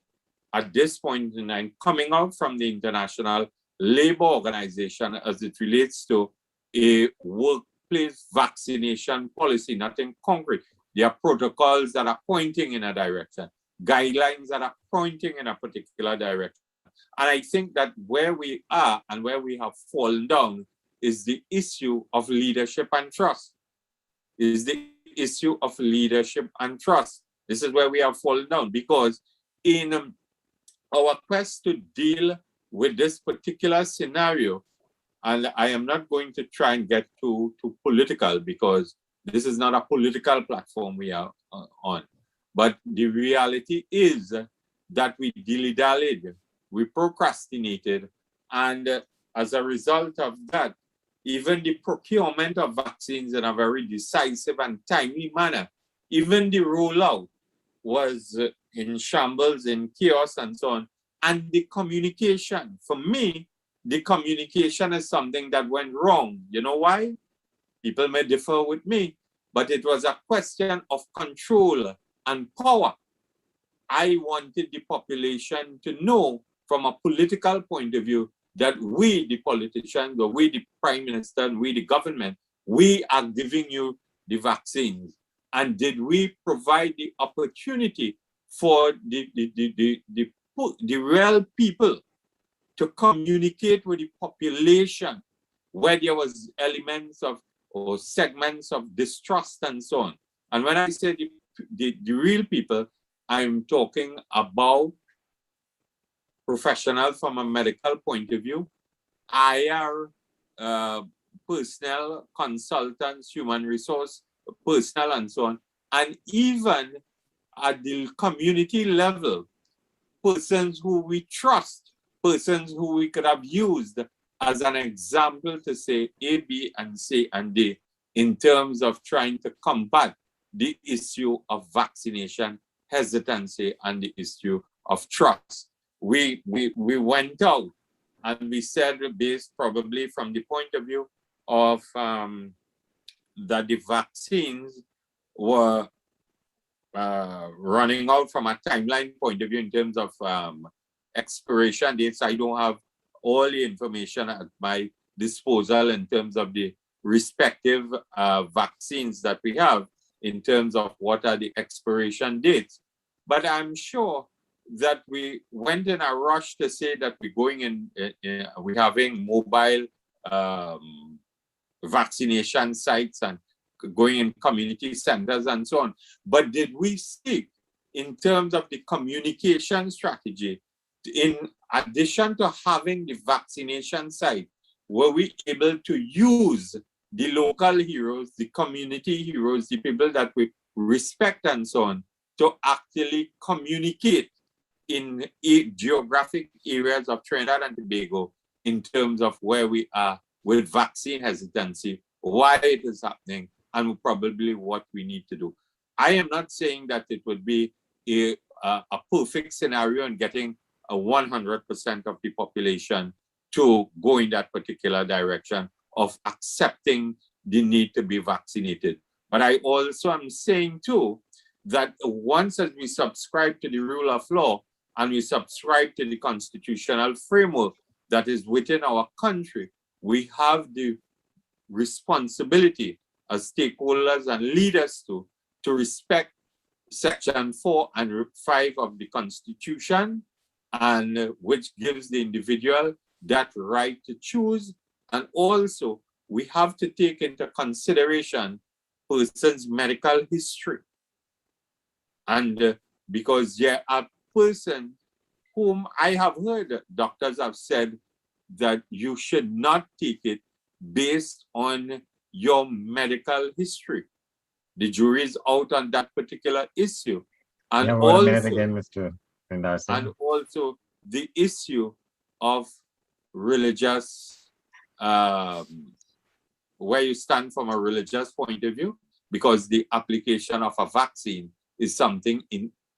at this point in time coming out from the International Labour Organization as it relates to a workplace vaccination policy, nothing concrete. There are protocols that are pointing in a direction, guidelines that are pointing in a particular direction. And I think that where we are and where we have fallen down is the issue of leadership and trust. Is the issue of leadership and trust. This is where we have fallen down, because in our quest to deal with this particular scenario, and I am not going to try and get too political, because this is not a political platform we are on. But the reality is that we dilly-dallied, we procrastinated, and as a result of that, even the procurement of vaccines in a very decisive and timely manner, even the rollout was in shambles, in chaos, and so on. And the communication, for me, the communication is something that went wrong. You know why? People may differ with me, but it was a question of control and power. I wanted the population to know from a political point of view that we, the politicians, or we, the prime minister, and we, the government, we are giving you the vaccines. And did we provide the opportunity for the real people to communicate with the population where there was elements of or segments of distrust and so on? And when I say the real people, I'm talking about professionals from a medical point of view, IR personnel, consultants, human resource personnel, and so on. And even at the community level, persons who we trust, persons who we could have used as an example to say A, B, and C, and D in terms of trying to combat the issue of vaccination hesitancy and the issue of trust. We went out and we said, based probably from the point of view of that the vaccines were running out from a timeline point of view in terms of expiration dates. I don't have all the information at my disposal in terms of the respective vaccines that we have in terms of what are the expiration dates. But I'm sure that we went in a rush to say that we're going we're having mobile vaccination sites and going in community centers and so on. But did we speak in terms of the communication strategy? In addition to having the vaccination site, were we able to use the local heroes, the community heroes, the people that we respect and so on, to actually communicate in geographic areas of Trinidad and Tobago in terms of where we are with vaccine hesitancy, why it is happening, and probably what we need to do. I am not saying that it would be a perfect scenario in getting 100% of the population to go in that particular direction of accepting the need to be vaccinated. But I also am saying too, that once as we subscribe to the rule of law and we subscribe to the constitutional framework that is within our country, we have the responsibility as stakeholders and leaders to respect Section 4 and 5 of the Constitution, and which gives the individual that right to choose. And also, we have to take into consideration person's medical history. And because there are persons whom I have heard doctors have said that you should not take it based on your medical history. The jury is out on that particular issue. And Yeah, also, a minute again, Mr. Henderson. And also the issue of religious, where you stand from a religious point of view, because the application of a vaccine is something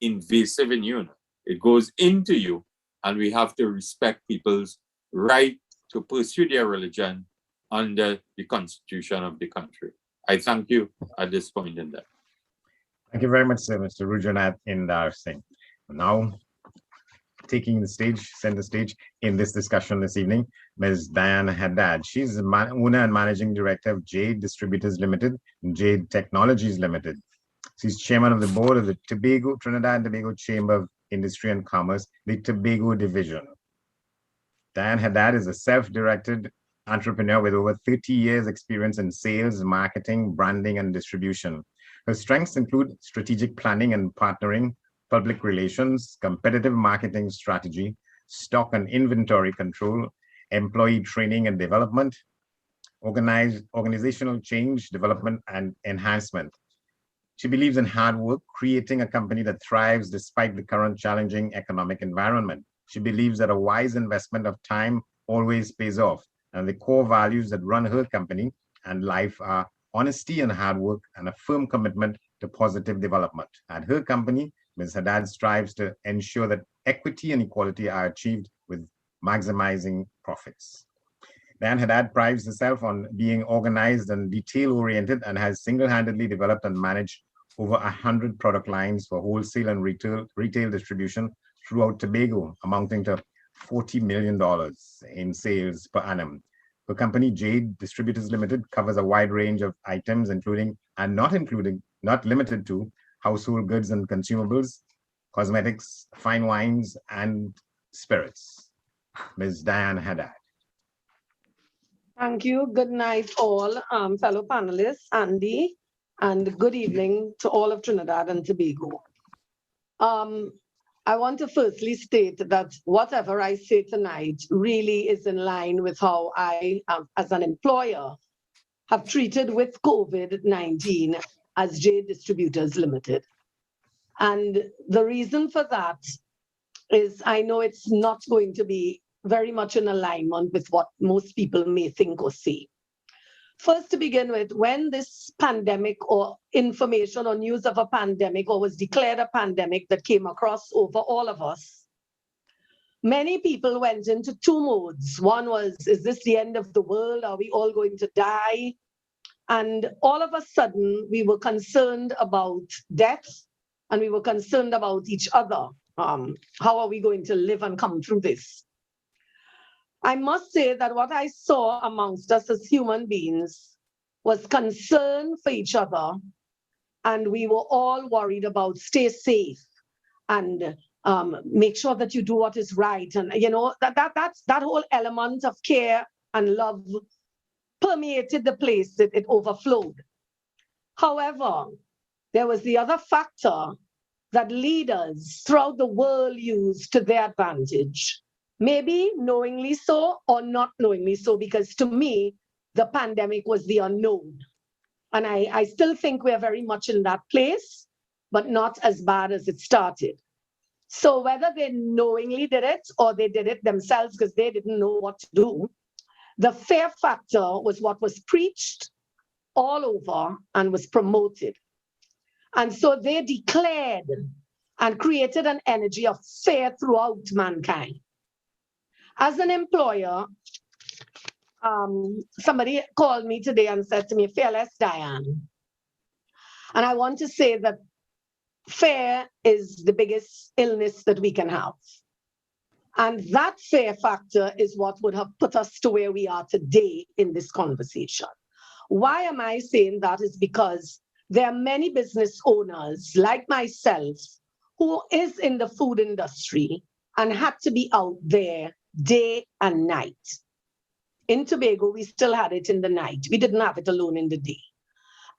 invasive in you. It goes into you, and we have to respect people's right to pursue their religion under the constitution of the country. I thank you at this point in time. Thank you very much, sir, Mr. Rujanath Indar Singh. Now, taking the stage, center stage in this discussion this evening, Ms. Diane Haddad. She's the owner and managing director of Jade Distributors Limited and Jade Technologies Limited. She's chairman of the board of the Trinidad and Tobago Chamber of Industry and Commerce, the Tobago Division. Diane Haddad is a self-directed entrepreneur with over 30 years experience in sales, marketing, branding, and distribution. Her strengths include strategic planning and partnering, public relations, competitive marketing strategy, stock and inventory control, employee training and development, organizational change, development, and enhancement. She believes in hard work, creating a company that thrives despite the current challenging economic environment. She believes that a wise investment of time always pays off, and the core values that run her company and life are honesty and hard work and a firm commitment to positive development. At her company, Ms. Haddad strives to ensure that equity and equality are achieved with maximizing profits. Diane Haddad prides herself on being organized and detail-oriented and has single-handedly developed and managed over 100 product lines for wholesale and retail distribution throughout Tobago, amounting to $40 million in sales per annum. The company Jade Distributors Limited covers a wide range of items, including and not limited to household goods and consumables, cosmetics, fine wines, and spirits. Ms. Diane Haddad. Thank you. Good night, all fellow panelists, Andy, and good evening to all of Trinidad and Tobago. I want to firstly state that whatever I say tonight really is in line with how I, as an employer, have treated with COVID-19 as Jade Distributors Limited. And the reason for that is I know it's not going to be very much in alignment with what most people may think or say. First, to begin with, when this pandemic or information or news of a pandemic or was declared a pandemic that came across over all of us, many people went into two modes. One was, is this the end of the world? Are we all going to die? And all of a sudden, we were concerned about death and we were concerned about each other. How are we going to live and come through this? I must say that what I saw amongst us as human beings was concern for each other, and we were all worried about stay safe and make sure that you do what is right. And, you know, that whole element of care and love permeated the place, it overflowed. However, there was the other factor that leaders throughout the world used to their advantage, maybe knowingly so or not knowingly so, because to me, the pandemic was the unknown. And I still think we're very much in that place, but not as bad as it started. So whether they knowingly did it or they did it themselves because they didn't know what to do, the fear factor was what was preached all over and was promoted. And so they declared and created an energy of fear throughout mankind. As an employer, somebody called me today and said to me, "Fearless Diane." And I want to say that fear is the biggest illness that we can have. And that fear factor is what would have put us to where we are today in this conversation. Why am I saying that? Is because there are many business owners like myself who is in the food industry and had to be out there day and night. In Tobago, we still had it in the night. We didn't have it alone in the day.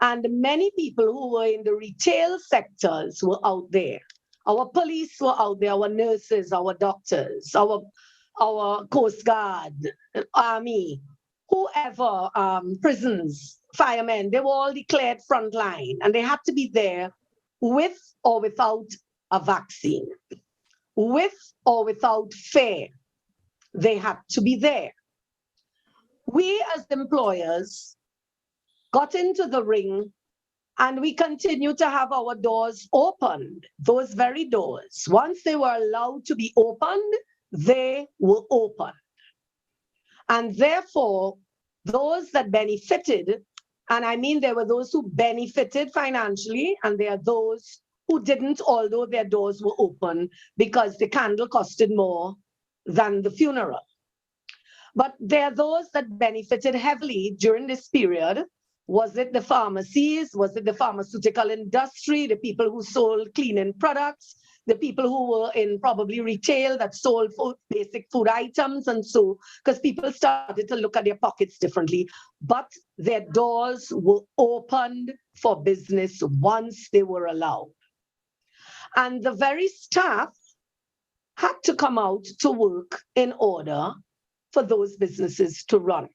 And many people who were in the retail sectors were out there. Our police were out there, our nurses, our doctors, our Coast Guard, Army, whoever, prisons, firemen, they were all declared frontline, and they had to be there with or without a vaccine, with or without fear. They had to be there. We as employers got into the ring, and we continue to have our doors opened, those very doors. Once they were allowed to be opened, they were opened. And therefore, those that benefited, and I mean there were those who benefited financially, and there are those who didn't, although their doors were open, because the candle costed more than the funeral. But there are those that benefited heavily during this period. Was it the pharmacies? Was it the pharmaceutical industry? The people who sold cleaning products? The people who were in probably retail that sold food, basic food items and so, because people started to look at their pockets differently. But their doors were opened for business once they were allowed. And the very staff had to come out to work in order for those businesses to run.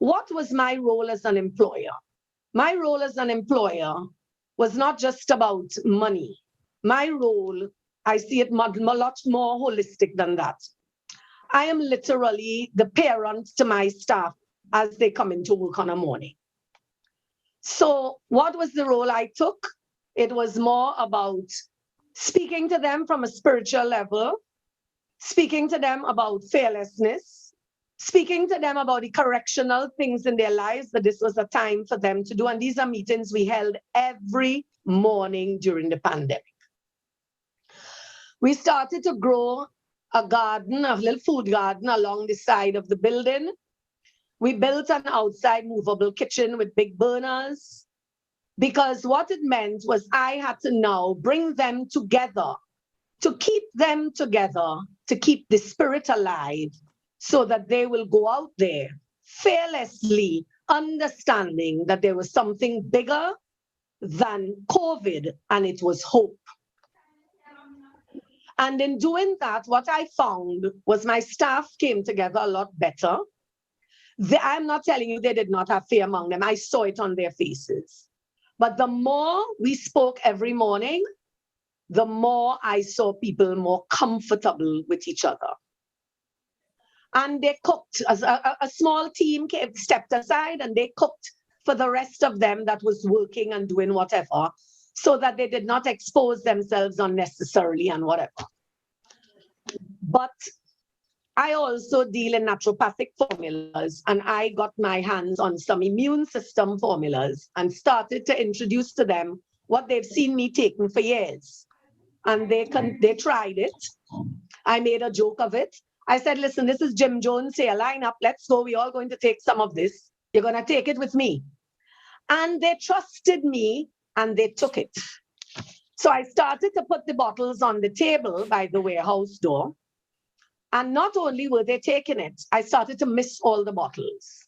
What was my role as an employer? My role as an employer was not just about money. My role, I see it much more holistic than that. I am literally the parent to my staff as they come into work on a morning. So what was the role I took? It was more about speaking to them from a spiritual level, speaking to them about fearlessness, speaking to them about the correctional things in their lives, that this was a time for them to do. And these are meetings we held every morning during the pandemic. We started to grow a garden, a little food garden along the side of the building. We built an outside movable kitchen with big burners, because what it meant was I had to now bring them together, to keep them together, to keep the spirit alive, so that they will go out there fearlessly, understanding that there was something bigger than COVID, and it was hope. And in doing that, what I found was my staff came together a lot better. I'm not telling you they did not have fear among them. I saw it on their faces. But the more we spoke every morning, the more I saw people more comfortable with each other. And they cooked. As a small team stepped aside and they cooked for the rest of them that was working and doing whatever, so that they did not expose themselves unnecessarily and whatever. But I also deal in naturopathic formulas, and I got my hands on some immune system formulas and started to introduce to them what they've seen me taking for years. And they tried it. I made a joke of it. I said, listen, this is Jim Jones here, line up, let's go. We're all going to take some of this. You're going to take it with me. And they trusted me and they took it. So I started to put the bottles on the table by the warehouse door. And not only were they taking it, I started to miss all the bottles.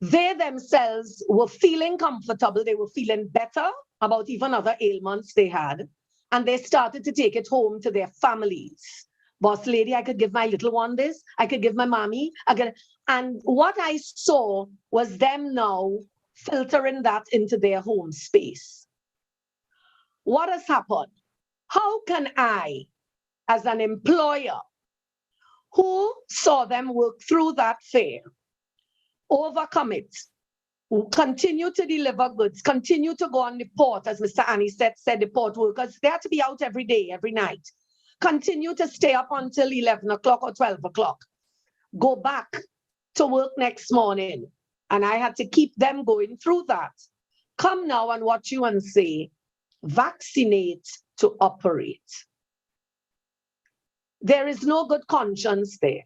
They themselves were feeling comfortable. They were feeling better about even other ailments they had. And they started to take it home to their families. Boss lady, I could give my little one this. I could give my mommy. And what I saw was them now filtering that into their home space. What has happened? How can I, as an employer who saw them work through that fear, overcome it, continue to deliver goods, continue to go on the port, as Mr. Annie said the port workers, they had to be out every day, every night. Continue to stay up until 11 o'clock or 12 o'clock. Go back to work next morning. And I had to keep them going through that. Come now and watch you and say, vaccinate to operate. There is no good conscience there.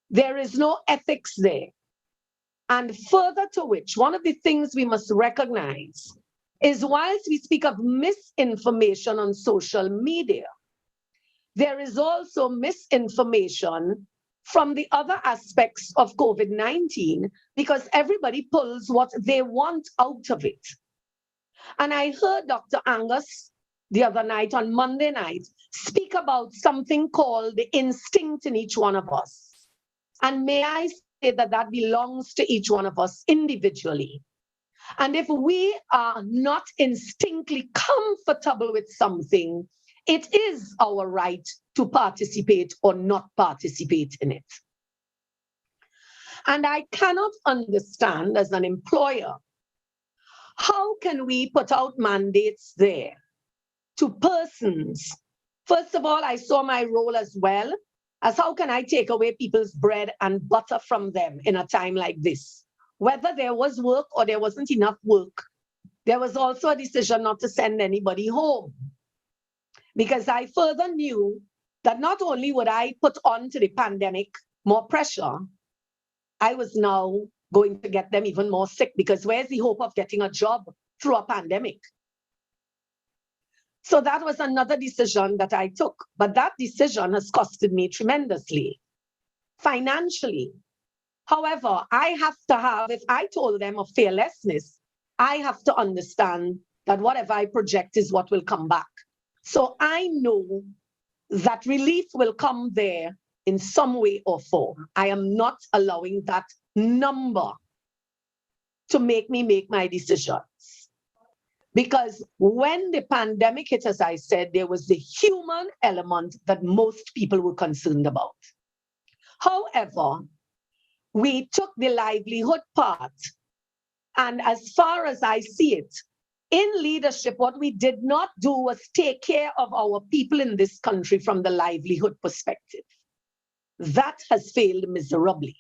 There is no ethics there. And further to which, one of the things we must recognize is whilst we speak of misinformation on social media, there is also misinformation from the other aspects of COVID-19 because everybody pulls what they want out of it. And I heard Dr. Angus the other night, on Monday night, speak about something called the instinct in each one of us. And may I say that that belongs to each one of us individually. And if we are not instinctively comfortable with something, it is our right to participate or not participate in it. And I cannot understand as an employer, how can we put out mandates there to persons? First of all, I saw my role as well as how can I take away people's bread and butter from them in a time like this? Whether there was work or there wasn't enough work, there was also a decision not to send anybody home. Because I further knew that not only would I put on to the pandemic more pressure, I was now going to get them even more sick because where's the hope of getting a job through a pandemic? So that was another decision that I took. But that decision has costed me tremendously, financially. However, I have to have, if I told them of fearlessness, I have to understand that whatever I project is what will come back. So I know that relief will come there in some way or form. I am not allowing that number to make me make my decisions. Because when the pandemic hit, as I said, there was the human element that most people were concerned about. However, we took the livelihood part. And as far as I see it, in leadership, what we did not do was take care of our people in this country from the livelihood perspective. That has failed miserably.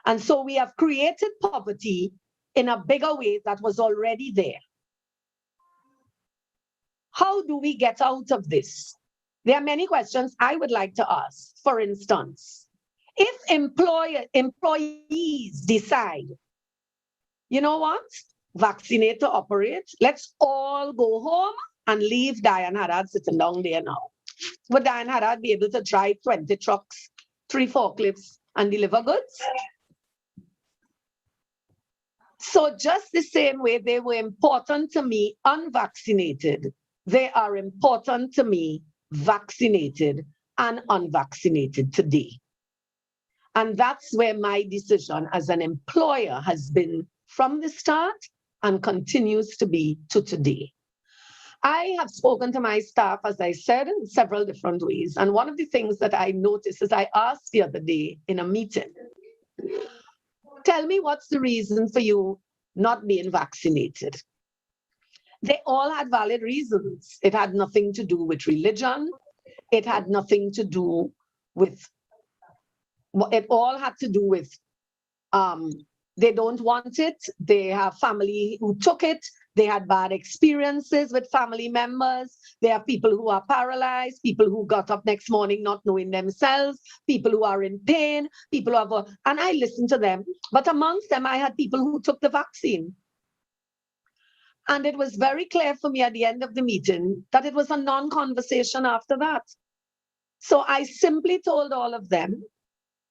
And so we have created poverty in a bigger way that was already there. How do we get out of this? There are many questions I would like to ask. For instance, if employees decide, you know what? Vaccinate to operate. Let's all go home and leave Diane Haddad sitting down there now. Would Diane Haddad be able to drive 20 trucks, 3 forklifts, and deliver goods? So just the same way they were important to me unvaccinated, they are important to me vaccinated and unvaccinated today. And that's where my decision as an employer has been from the start and continues to be to today. I have spoken to my staff, as I said, in several different ways. And one of the things that I noticed is I asked the other day in a meeting, tell me what's the reason for you not being vaccinated? They all had valid reasons. It had nothing to do with religion. It had nothing to do with, it all had to do with, they don't want it. They have family who took it. They had bad experiences with family members. There are people who are paralyzed, people who got up next morning not knowing themselves, people who are in pain, people who have, and I listened to them. But amongst them, I had people who took the vaccine. And it was very clear for me at the end of the meeting that it was a non-conversation after that. So I simply told all of them,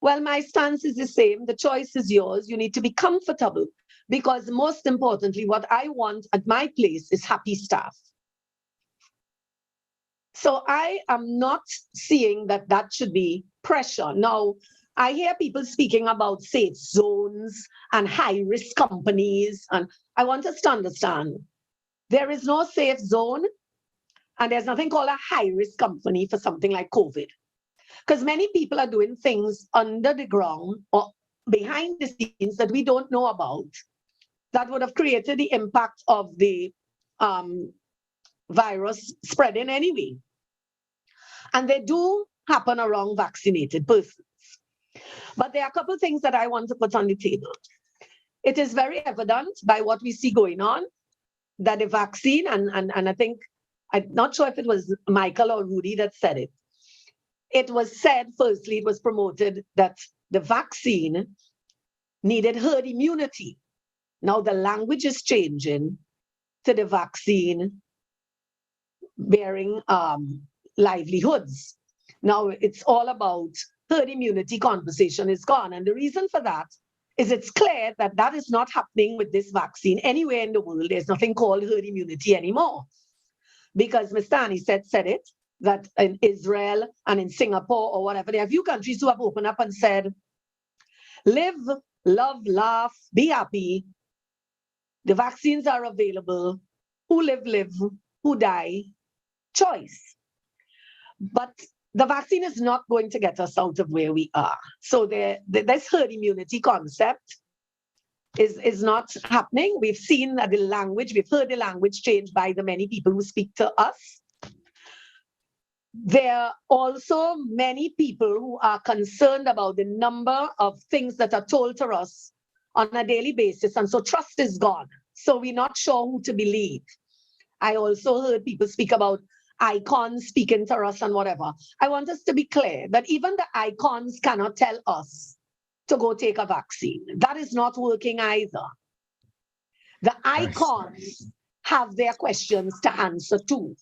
well, my stance is the same. The choice is yours. You need to be comfortable, because most importantly, what I want at my place is happy staff. So I am not seeing that that should be pressure. Now, I hear people speaking about safe zones and high-risk companies, and I want us to understand there is no safe zone, and there's nothing called a high-risk company for something like COVID. Because many people are doing things under the ground or behind the scenes that we don't know about that would have created the impact of the virus spreading anyway. And they do happen around vaccinated persons. But there are a couple of things that I want to put on the table. It is very evident by what we see going on that the vaccine, and I think, I'm not sure if it was Michael or Rudy that said it. It was said, firstly, it was promoted that the vaccine needed herd immunity. Now the language is changing to the vaccine bearing livelihoods. Now it's all about herd immunity. Conversation is gone. And the reason for that is it's clear that that is not happening with this vaccine anywhere in the world. There's nothing called herd immunity anymore. Because Mr. Annie said it, that in Israel and in Singapore or whatever, there are a few countries who have opened up and said, live, love, laugh, be happy. The vaccines are available. Who live, live. Who die, choice. But the vaccine is not going to get us out of where we are. So this herd immunity concept is not happening. We've seen that the language, we've heard the language change by the many people who speak to us. There are also many people who are concerned about the number of things that are told to us on a daily basis. And so trust is gone. So we're not sure who to believe. I also heard people speak about icons speaking to us and whatever. I want us to be clear that even the icons cannot tell us to go take a vaccine. That is not working either. The icons have their questions to answer too.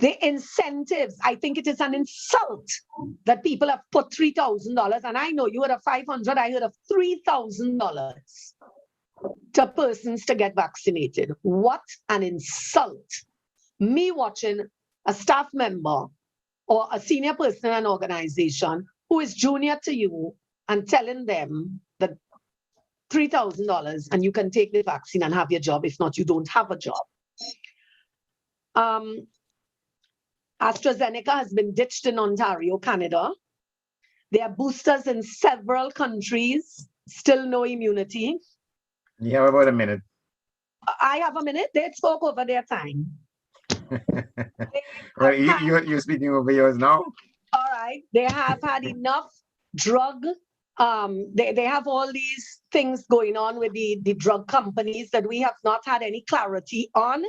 The incentives, I think it is an insult that people have put $3,000, and I know you heard of $500, I heard of $3,000 to persons to get vaccinated. What an insult. Me watching a staff member or a senior person in an organization who is junior to you and telling them that $3,000 and you can take the vaccine and have your job. If not, you don't have a job. AstraZeneca has been ditched in Ontario, Canada. There are boosters in several countries, still no immunity. You have about a minute. I have a minute. They spoke over their time. Well, you're speaking over yours now. All right. They have had enough drug. They have all these things going on with the drug companies that we have not had any clarity on.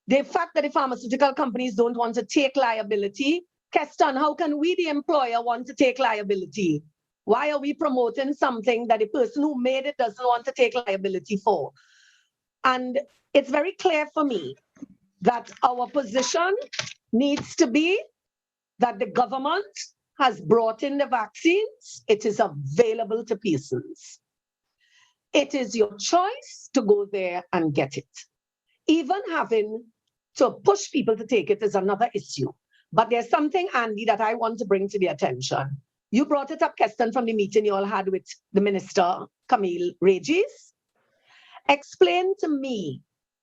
The fact that the pharmaceutical companies don't want to take liability. Keston, how can we, the employer, want to take liability? Why are we promoting something that the person who made it doesn't want to take liability for? And it's very clear for me that our position needs to be that the government has brought in the vaccines. It is available to persons. It is your choice to go there and get it. Even having to push people to take it is another issue. But there's something, Andy, that I want to bring to the attention. You brought it up, Keston, from the meeting you all had with the Minister, Camille Regis. Explain to me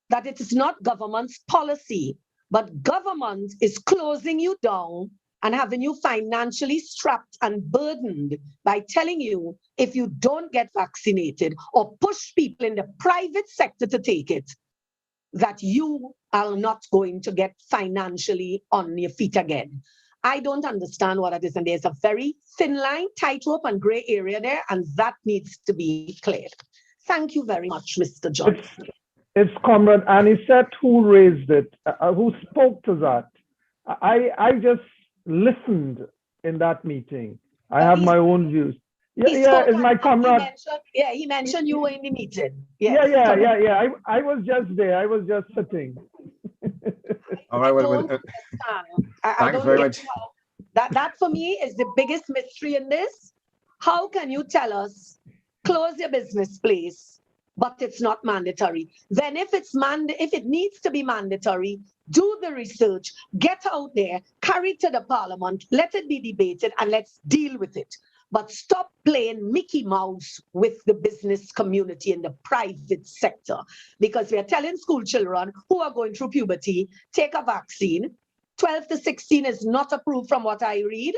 that it is not government's policy, but government is closing you down and having you financially strapped and burdened by telling you if you don't get vaccinated or push people in the private sector to take it, that you are not going to get financially on your feet again. I don't understand what it is, and there's a very thin line, tightrope and gray area there, and that needs to be cleared. Thank you very much, Mr. Johnson. It's Comrade Anisette who raised it, who spoke to that. I just listened in that meeting. I have my own views. Yeah, He yeah, spoke is my and comrade. he mentioned you were in the meeting. Yeah, Yes, correct. yeah. I was just there. I was just sitting. All right, I well, don't understand. I thanks don't very get much. how that for me is the biggest mystery in this. How can you tell us close your business place, but it's not mandatory? Then if if it needs to be mandatory, do the research, get out there, carry it to the parliament, let it be debated, and let's deal with it. But stop playing Mickey Mouse with the business community in the private sector, because we are telling school children who are going through puberty, take a vaccine. 12 to 16 is not approved from what I read.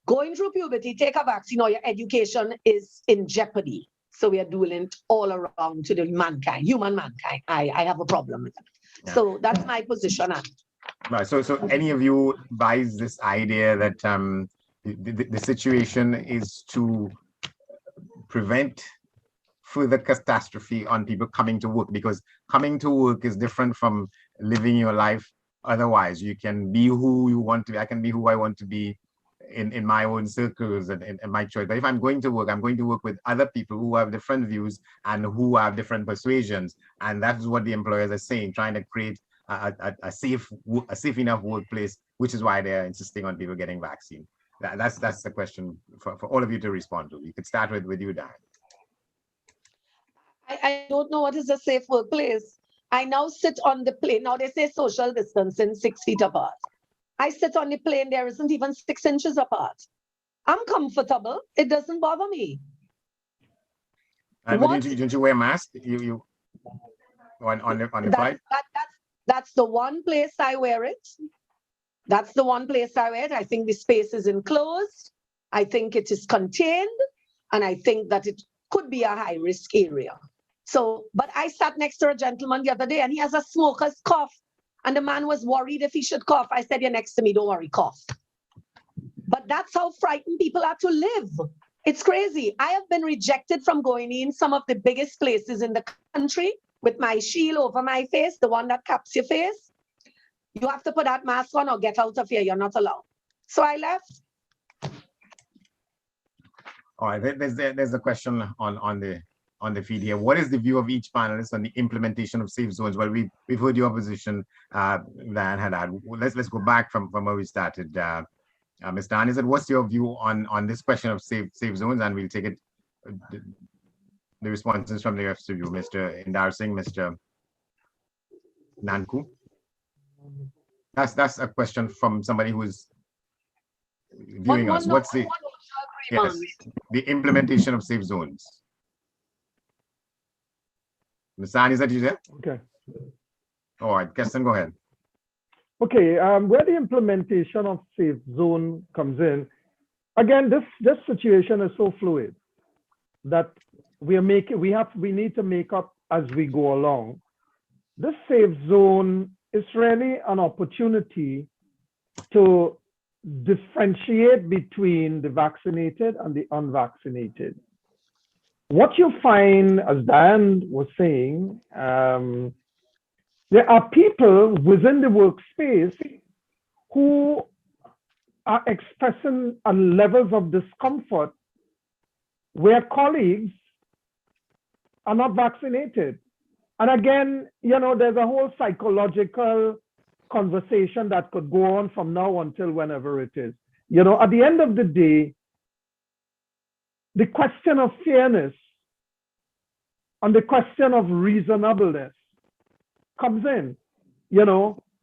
Going through puberty, take a vaccine or your education is in jeopardy. So we are doing it all around to the human mankind. I have a problem with that. Yeah. So that's my position. Right. So any of you buys this idea that the situation is to prevent further catastrophe on people coming to work, because coming to work is different from living your life otherwise. You can be who you want to be. I can be who I want to be in my own circles and my choice. But if I'm going to work, I'm going to work with other people who have different views and who have different persuasions. And that's what the employers are saying, trying to create a safe enough workplace, which is why they're insisting on people getting vaccine. That's the question for all of you to respond to. You could start with you, Dan. I don't know what is a safe workplace. I now sit on the plane. Now they say social distancing 6 feet apart. I sit on the plane, there isn't even 6 inches apart. I'm comfortable. It doesn't bother me. And didn't you wear a mask? You on the flight? That's the one place I wear it. That's the one place I wear it. I think the space is enclosed. I think it is contained. And I think that it could be a high-risk area. So, but I sat next to a gentleman the other day and he has a smoker's cough. And the man was worried if he should cough. I said, you're next to me, don't worry, cough. But that's how frightened people are to live. It's crazy. I have been rejected from going in some of the biggest places in the country with my shield over my face, the one that caps your face. You have to put that mask on or get out of here. You're not allowed. So I left. All right, there's a question on the feed here. What is the view of each panelist on the implementation of safe zones? Well, we've heard your position, Dan Haddad. Let's go back from where we started. Mr. Anizet, what's your view on this question of safe zones? And we'll take it the responses from the rest of you, Mr. Indar Singh, Mr. Nanku. That's a question from somebody who's viewing us. What's the implementation of safe zones? Mr. Anizet, you there? Okay. All right, Keston, go ahead. Okay, where the implementation of safe zone comes in, again, this situation is so fluid that we need to make up as we go along. This safe zone is really an opportunity to differentiate between the vaccinated and the unvaccinated. What you find, as Dan was saying, there are people within the workspace who are expressing levels of discomfort where colleagues are not vaccinated. And again, there's a whole psychological conversation that could go on from now until whenever it is. At the end of the day, the question of fairness and the question of reasonableness comes in.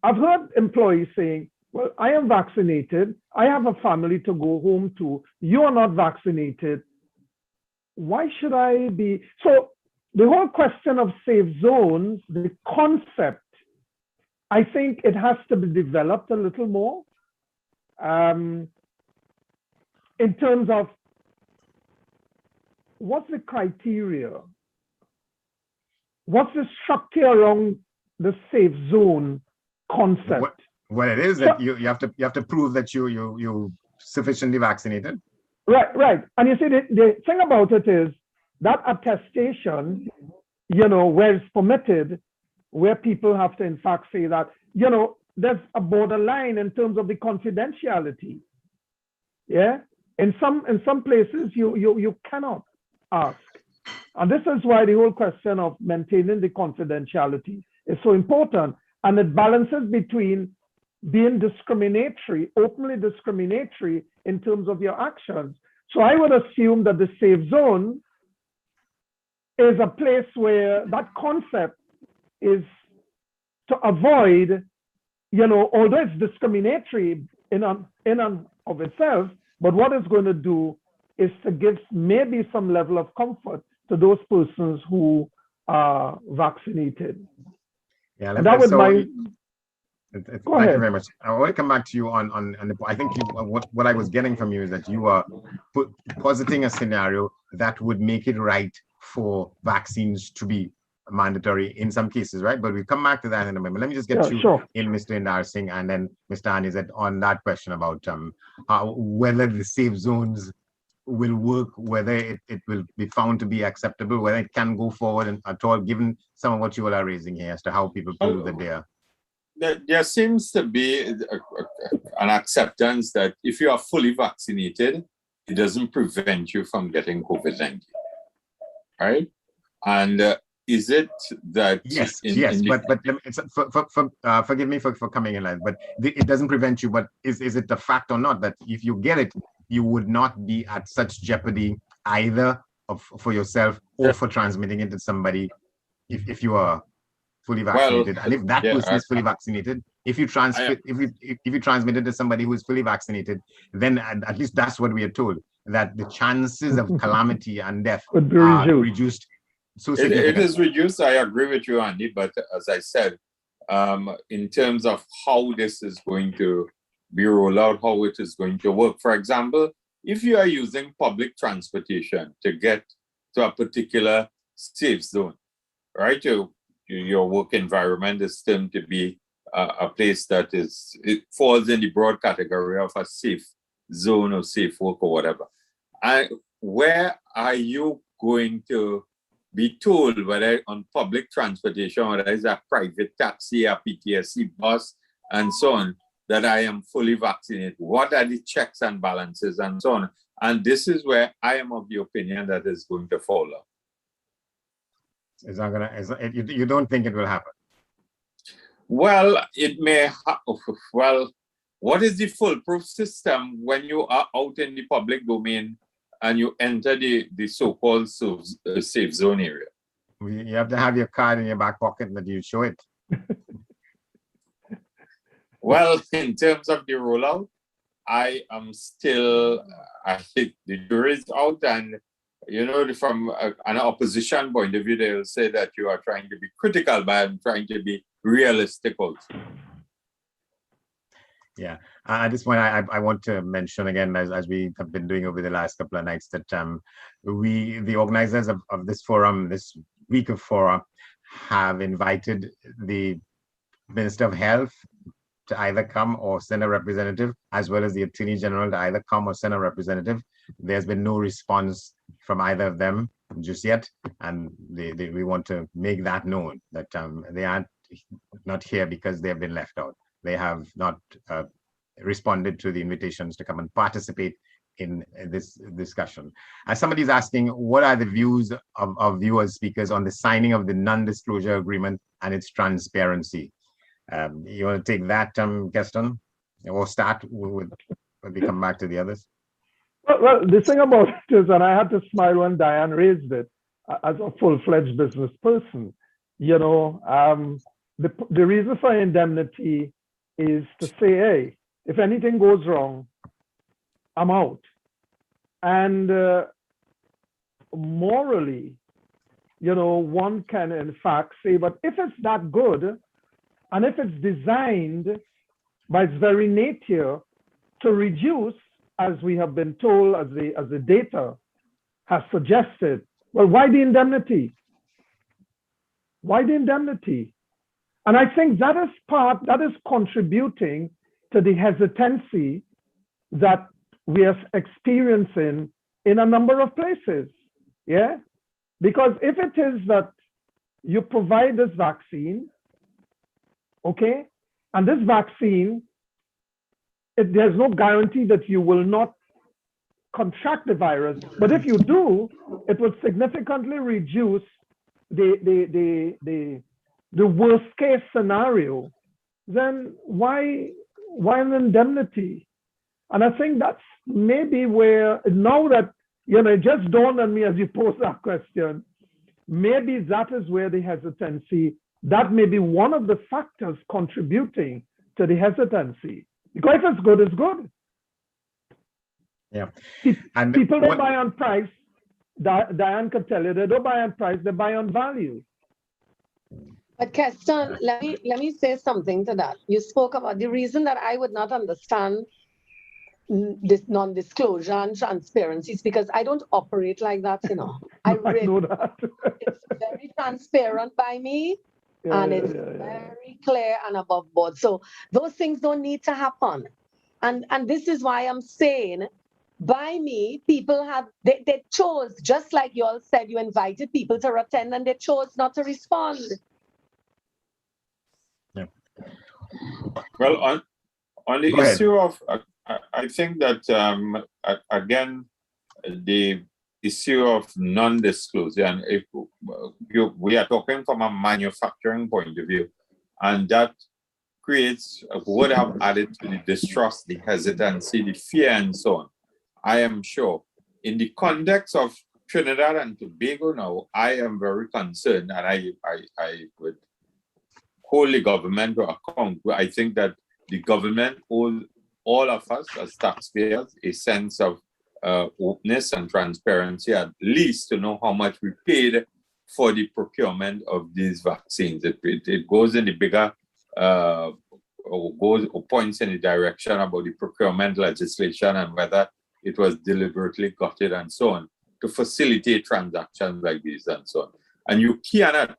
I've heard employees saying, well, I am vaccinated. I have a family to go home to. You are not vaccinated. Why should I be? So the whole question of safe zones, the concept, I think it has to be developed a little more in terms of what's the criteria? What's the structure around the safe zone concept? Well, it is that you have to prove that you're sufficiently vaccinated. Right. And you see, the thing about it is that attestation, where it's permitted, where people have to in fact say that, there's a borderline in terms of the confidentiality. Yeah. In some places, you cannot ask. And this is why the whole question of maintaining the confidentiality is so important. And it balances between being discriminatory, openly discriminatory in terms of your actions. So I would assume that the safe zone is a place where that concept is to avoid, although it's discriminatory in and of itself, but what it's going to do is to give maybe some level of comfort to those persons who are vaccinated. Yeah, And that was my. Thank you very much. I want to come back to you on I think what I was getting from you is that you are positing a scenario that would make it right for vaccines to be mandatory in some cases, right? But we'll come back to that in a moment. Let me just get in Mr. Indar Singh and then Mr. Anizet on that question about whether the safe zones will work, whether it will be found to be acceptable, whether it can go forward and at all, given some of what you all are raising here as to how people feel that they are. There seems to be an acceptance that if you are fully vaccinated, it doesn't prevent you from getting COVID-19, right? And is it that? Yes, but forgive me for coming in late, but it doesn't prevent you. But is it the fact or not that if you get it, you would not be at such jeopardy either for yourself or for transmitting it to somebody if you are fully vaccinated? Well, and if that person is fully vaccinated, if you transmit it to somebody who is fully vaccinated, then at least that's what we are told, that the chances of calamity and death are reduced. So it is reduced. I agree with you, Andy. But as I said, in terms of how this is going to be rolled out, how it is going to work. For example, if you are using public transportation to get to a particular safe zone, right? Your work environment is still to be a place that it falls in the broad category of a safe zone or safe work or whatever. And where are you going to be told, whether on public transportation, whether it's a private taxi, a PTSC bus, and so on, that I am fully vaccinated? What are the checks and balances and so on? And this is where I am of the opinion that is going to follow. You don't think it will happen? Well, it may. Well, what is the foolproof system when you are out in the public domain and you enter the so-called safe zone area? You have to have your card in your back pocket that you show it. Well, in terms of the rollout, I think the jury is out, and from an opposition point of view, they will say that you are trying to be critical, but I'm trying to be realistic also. Yeah, at this point, I want to mention again, as we have been doing over the last couple of nights, that the organizers of this forum, this week of fora, have invited the Minister of Health to either come or send a representative, as well as the Attorney General to either come or send a representative. There's been no response from either of them just yet, and we want to make that known, that they are not here because they have been left out. They have not responded to the invitations to come and participate in this discussion. As somebody's asking, what are the views of viewers, speakers on the signing of the non-disclosure agreement and its transparency? You want to take that, Gaston, or start with when we come back to the others? Well, the thing about it is, and I had to smile when Diane raised it, as a full-fledged business person, the reason for indemnity is to say, hey, if anything goes wrong, I'm out. And morally, one can in fact say, but if it's that good, and if it's designed by its very nature to reduce, as we have been told, as the data has suggested, well, why the indemnity? Why the indemnity? And I think that is contributing to the hesitancy that we are experiencing in a number of places. Yeah? Because if it is that you provide this vaccine, okay, and this vaccine, there's no guarantee that you will not contract the virus. But if you do, it will significantly reduce the worst case scenario. Then why an indemnity? And I think that's maybe where, now that, it just dawned on me as you posed that question, maybe that is where the hesitancy, that may be one of the factors contributing to the hesitancy. Because if it's good, it's good. Yeah. And people don't buy on price. Diane could tell you, they don't buy on price, they buy on value. But Keston, let me say something to that. You spoke about the reason that I would not understand this non-disclosure and transparency is because I don't operate like that, I really know that. It's very transparent by me, and it's very clear and above board. So those things don't need to happen. And this is why I'm saying, by me, people they chose, just like you all said, you invited people to attend and they chose not to respond. Yeah. Well, on the issue of, I think that, again, the issue of non-disclosure, and if we are talking from a manufacturing point of view, and that would have added to the distrust, the hesitancy, the fear, and so on. I am sure. In the context of Trinidad and Tobago now, I am very concerned, and I would hold the government to account. I think that the government owes all of us as taxpayers a sense of openness and transparency, at least to know how much we paid for the procurement of these vaccines. It goes in the bigger, points in the direction about the procurement legislation and whether it was deliberately gutted and so on to facilitate transactions like these and so on. And you cannot,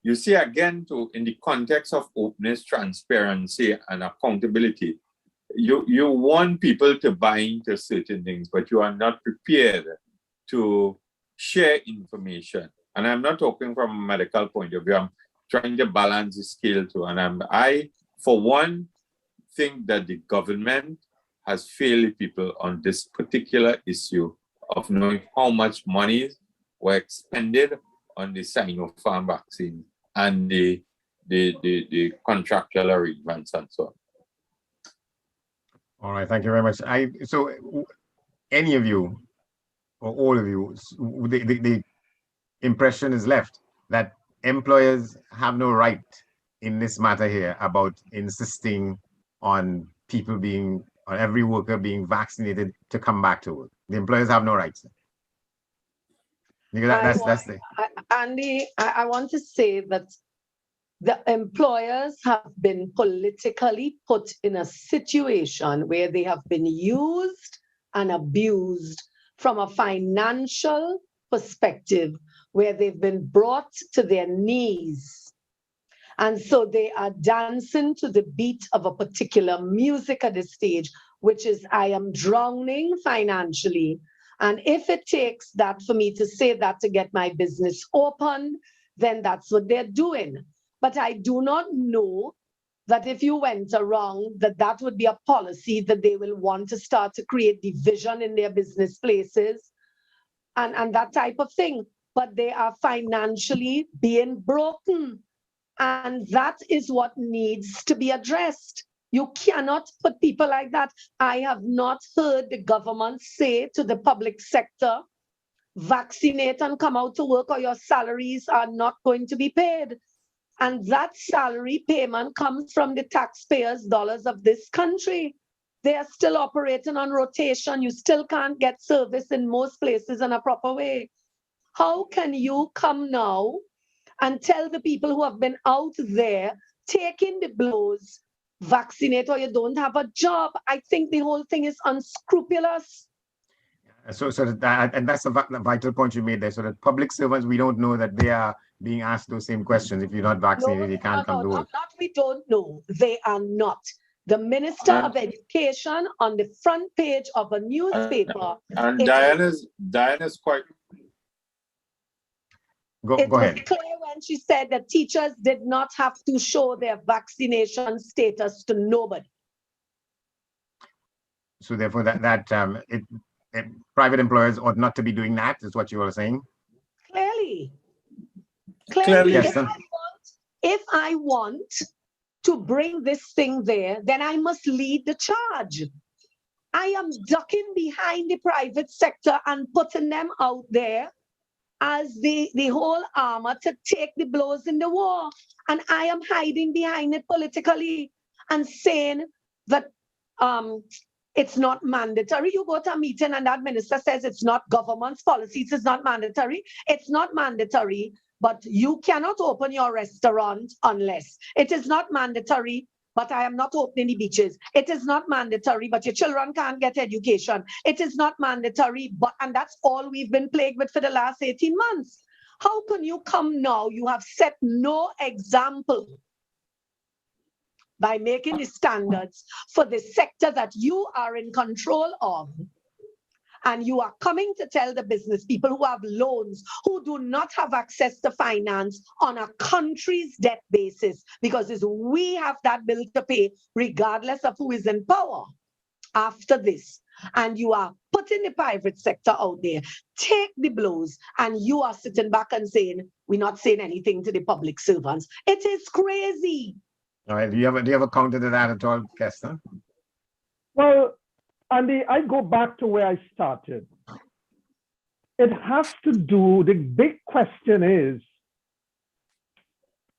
you see again, in the context of openness, transparency, and accountability, you want people to buy into certain things, but you are not prepared to share information. And I'm not talking from a medical point of view. I'm trying to balance the scale too. And I, for one, think that the government has failed people on this particular issue of knowing how much money were expended on the Sinopharm vaccine and the contractual arrangements and so on. All right, thank you very much. So any of you or all of you, the impression is left that employers have no right in this matter here about insisting on on every worker being vaccinated to come back to work. The employers have no rights. Andy, I want to say that the employers have been politically put in a situation where they have been used and abused from a financial perspective, where they've been brought to their knees. And so they are dancing to the beat of a particular music at this stage, which is, I am drowning financially. And if it takes that for me to say that to get my business open, then that's what they're doing. But I do not know that if you went around, that would be a policy that they will want to start to create division in their business places and that type of thing. But they are financially being broken. And that is what needs to be addressed. You cannot put people like that. I have not heard the government say to the public sector, vaccinate and come out to work or your salaries are not going to be paid. And that salary payment comes from the taxpayers' dollars of this country. They are still operating on rotation. You still can't get service in most places in a proper way. How can you come now and tell the people who have been out there taking the blows, vaccinate or you don't have a job? I think the whole thing is unscrupulous. So that's a vital point you made there. So that public servants, we don't know that they are being asked those same questions. If you're not vaccinated, you can't come to work. Not we don't know. They are not. The Minister of Education on the front page of a newspaper. And Diana's quite. Go ahead. It was clear when she said that teachers did not have to show their vaccination status to nobody. So therefore, private employers ought not to be doing that, is what you were saying? Clearly. Clearly. Yes, If sir. if I want to bring this thing there, then I must lead the charge. I am ducking behind the private sector and putting them out there as the whole armor to take the blows in the war. And I am hiding behind it politically and saying that it's not mandatory. You go to a meeting and that minister says it's not government's policies, it's not mandatory. It's not mandatory, but you cannot open your restaurant unless. It is not mandatory, but I am not opening the beaches. It is not mandatory, but your children can't get education. It is not mandatory, and that's all we've been plagued with for the last 18 months. How can you come now? You have set no example by making the standards for the sector that you are in control of. And you are coming to tell the business people who have loans, who do not have access to finance on a country's debt basis, because we have that bill to pay regardless of who is in power after this. And you are putting the private sector out there, take the blows, and you are sitting back and saying, we're not saying anything to the public servants. It is crazy. All right, do you have a counter to that at all, Kester? Well, Andy, I go back to where I started. It has to do, the big question is,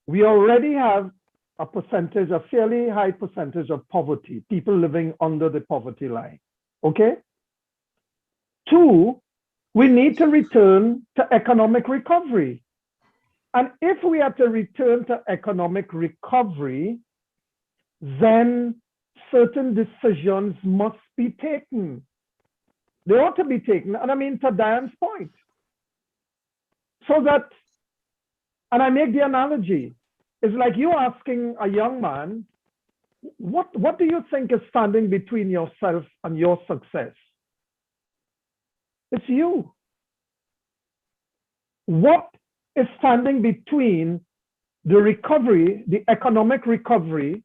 we already have a percentage, a fairly high percentage of poverty, people living under the poverty line, okay? 2, we need to return to economic recovery. And if we are to return to economic recovery, then certain decisions must be taken. They ought to be taken, and I mean to Diane's point. So that, and I make the analogy, it's like you asking a young man, what do you think is standing between yourself and your success? It's you. What is standing between the recovery, the economic recovery,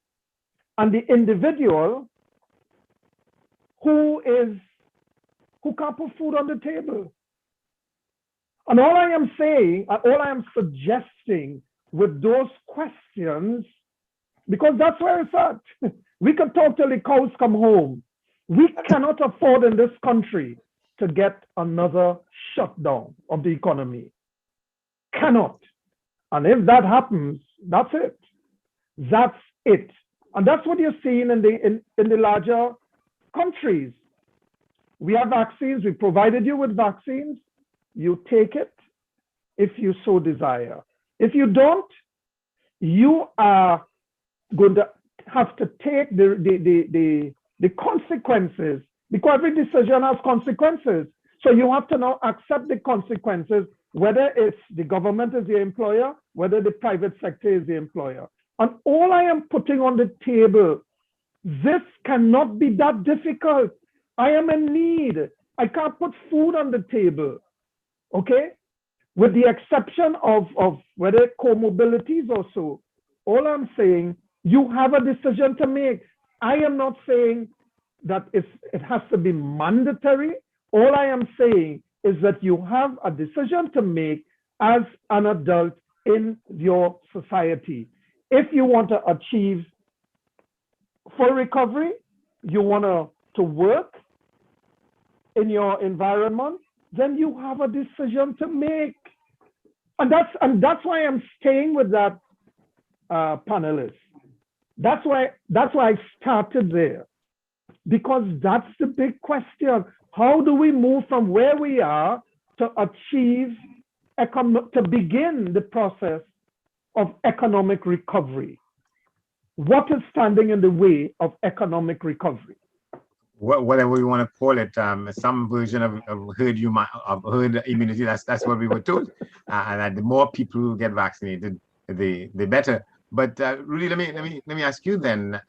and the individual who can't put food on the table? And all I am saying, all I am suggesting with those questions, because that's where it's at. We can talk till the cows come home. We cannot afford in this country to get another shutdown of the economy. Cannot. And if that happens, that's it. That's it. And that's what you're seeing in the larger countries. We have vaccines. We provided you with vaccines. You take it if you so desire. If you don't, you are going to have to take the consequences, because every decision has consequences. So you have to now accept the consequences, whether it's the government is the employer, whether the private sector is the employer. And all I am putting on the table, this cannot be that difficult. I am in need. I can't put food on the table, okay? With the exception of whether comorbidities or so. All I'm saying, you have a decision to make. I am not saying that it has to be mandatory. All I am saying is that you have a decision to make as an adult in your society. If you want to achieve full recovery, you want to work in your environment, then you have a decision to make. And that's why I'm staying with that panelist. That's why I started there, because that's the big question. How do we move from where we are to achieve, to begin the process of economic recovery? What is standing in the way of economic recovery? Whatever we want to call it, some version of herd immunity. That's what we were told, and that the more people who get vaccinated, the better. But really, let me ask you then,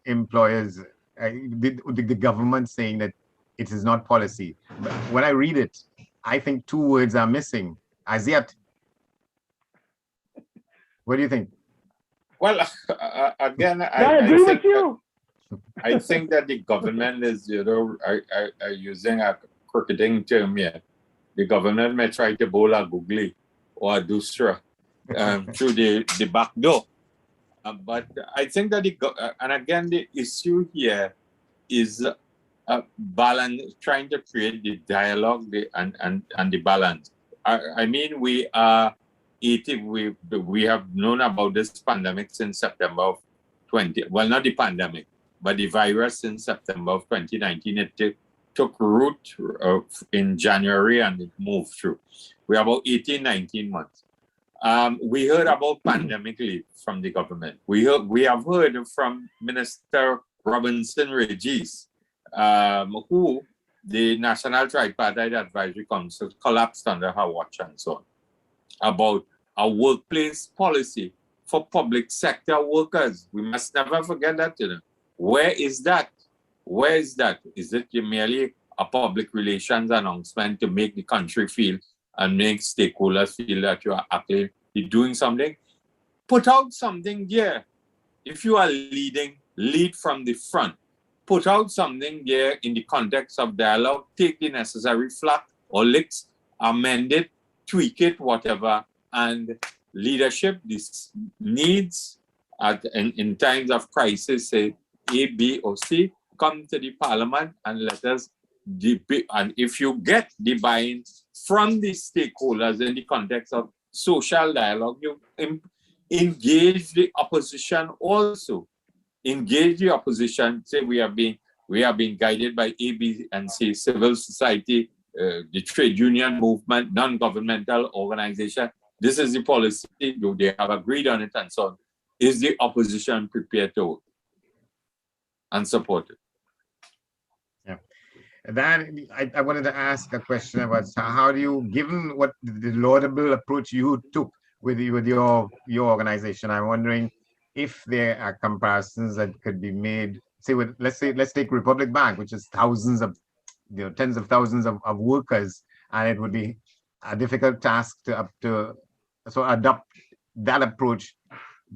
employers, the government saying that it is not policy. But when I read it, I think 2 words are missing. As yet. What do you think? Well, again, I agree with you. I think that the government is, are using a cricketing term here. The government may try to bowl a googly or a dusra through the back door. But I think that and again, the issue here is balance, trying to create the dialogue and the balance. I mean, we are 80. We have known about this pandemic since September of 20. Well, not the pandemic, but the virus since September of 2019. It took root in January and it moved through. We're about 18, 19 months. We heard about pandemic leave from the government. We have heard from Minister Robinson Regis, who the National Tripartite Advisory Council collapsed under her watch and so on, about a workplace policy for public sector workers. We must never forget that. Where is that? Where is that? Is it merely a public relations announcement to make the country feel and make stakeholders feel that you are actually doing something? Put out something there. If you are leading, lead from the front. Put out something there in the context of dialogue. Take the necessary flack or licks, amend it, tweak it, whatever. And leadership, this needs in times of crisis, say A, B, or C, come to the parliament and let us debate. And if you get the buy-in from the stakeholders in the context of social dialogue, you engage the opposition also. Engage the opposition. Say we are being guided by A, B, and C, civil society, the trade union movement, non-governmental organization. This is the policy. They have agreed on it and so on. Is the opposition prepared to vote and support it? Yeah. Then I wanted to ask a question about how do you, given what the laudable approach you took with your organization, I'm wondering if there are comparisons that could be made, say with let's take Republic Bank, which is thousands of, tens of thousands of workers, and it would be a difficult task to adopt that approach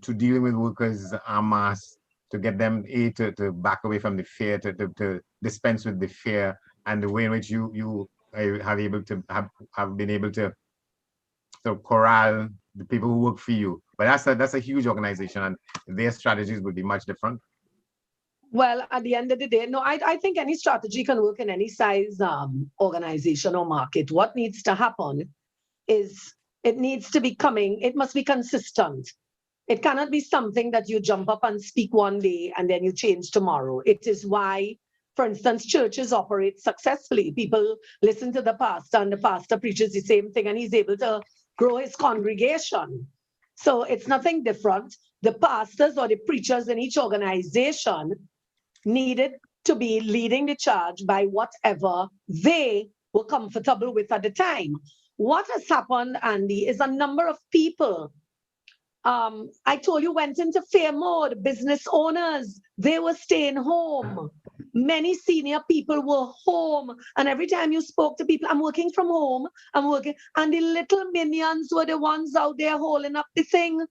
to dealing with workers en masse, to get them to back away from the fear, to dispense with the fear, and the way in which you have been able to sort of corral the people who work for you. But that's a huge organization, and their strategies would be much different. Well, at the end of the day, no, I think any strategy can work in any size organization or market. What needs to happen is it must be consistent. It cannot be something that you jump up and speak one day and then you change tomorrow. It is why, for instance, churches operate successfully. People listen to the pastor and the pastor preaches the same thing and he's able to grow his congregation. So it's nothing different. The pastors or the preachers in each organization needed to be leading the charge by whatever they were comfortable with at the time. What has happened, Andy, is a number of people, I told you, went into fear mode. Business owners, they were staying home. Many senior people were home. And every time you spoke to people, I'm working from home, I'm working. And the little minions were the ones out there holding up the thing.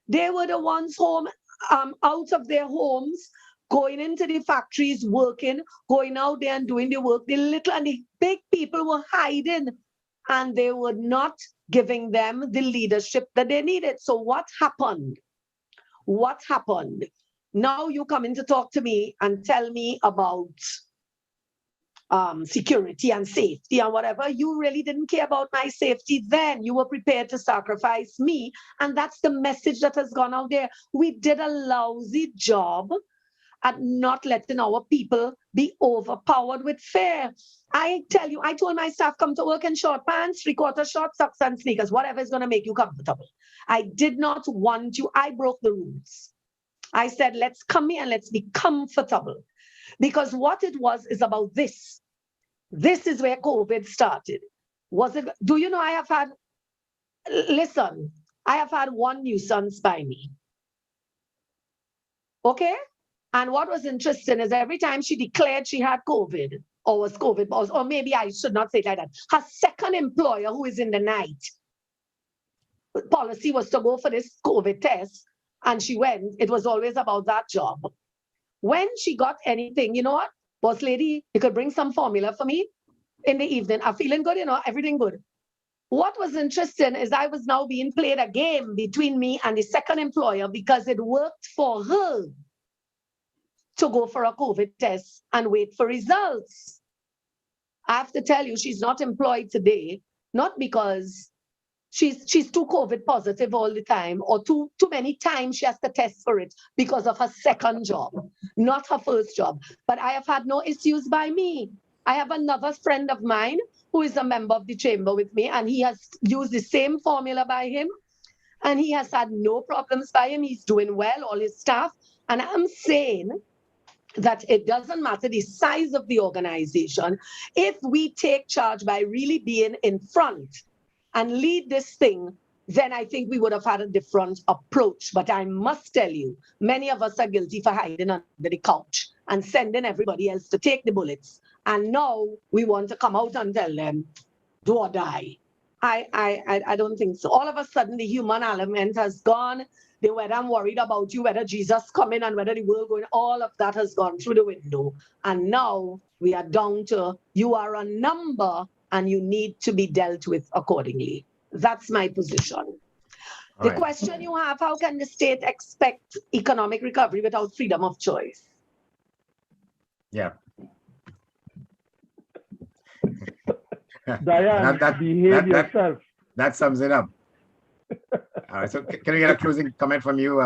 They were the ones home, out of their homes, going into the factories, working, going out there and doing the work. The little and the big people were hiding, and they were not giving them the leadership that they needed. So what happened? What happened? Now you come in to talk to me and tell me about security and safety and whatever. You really didn't care about my safety then. You were prepared to sacrifice me. And that's the message that has gone out there. We did a lousy job at not letting our people be overpowered with fear. I tell you, I told my staff, come to work in short pants, 3/4 short socks and sneakers, whatever is going to make you comfortable. I did not want you. I broke the rules. I said, let's come here and let's be comfortable. Because what it was is about this. This is where COVID started. Was it? Do you know I have had, listen, I have had one nuisance by me. Okay? And what was interesting is every time she declared she had COVID, or was COVID, or maybe I should not say it like that, her second employer, who is in the night, policy was to go for this COVID test, and she went. It was always about that job. When she got anything, you know what, boss lady, you could bring some formula for me in the evening. I'm feeling good, you know, everything good. What was interesting is I was now being played a game between me and the second employer because it worked for her to go for a COVID test and wait for results. I have to tell you, she's not employed today, not because she's too COVID positive all the time, or too many times she has to test for it because of her second job, not her first job. But I have had no issues by me. I have another friend of mine who is a member of the chamber with me, and he has used the same formula by him, and he has had no problems by him. He's doing well, all his staff. And I'm saying that it doesn't matter the size of the organization. If we take charge by really being in front and lead this thing, then I think we would have had a different approach. But I must tell you, many of us are guilty for hiding under the couch and sending everybody else to take the bullets. And now we want to come out and tell them, do or die. I don't think so. All of a sudden, the human element has gone. Whether I'm worried about you, whether Jesus coming and whether the world going, all of that has gone through the window. And now we are down to, you are a number and you need to be dealt with accordingly. That's my position. The question you have, how can the state expect economic recovery without freedom of choice? Yeah. Diane, behave yourself. That sums it up. All right, so can we get a closing comment from you,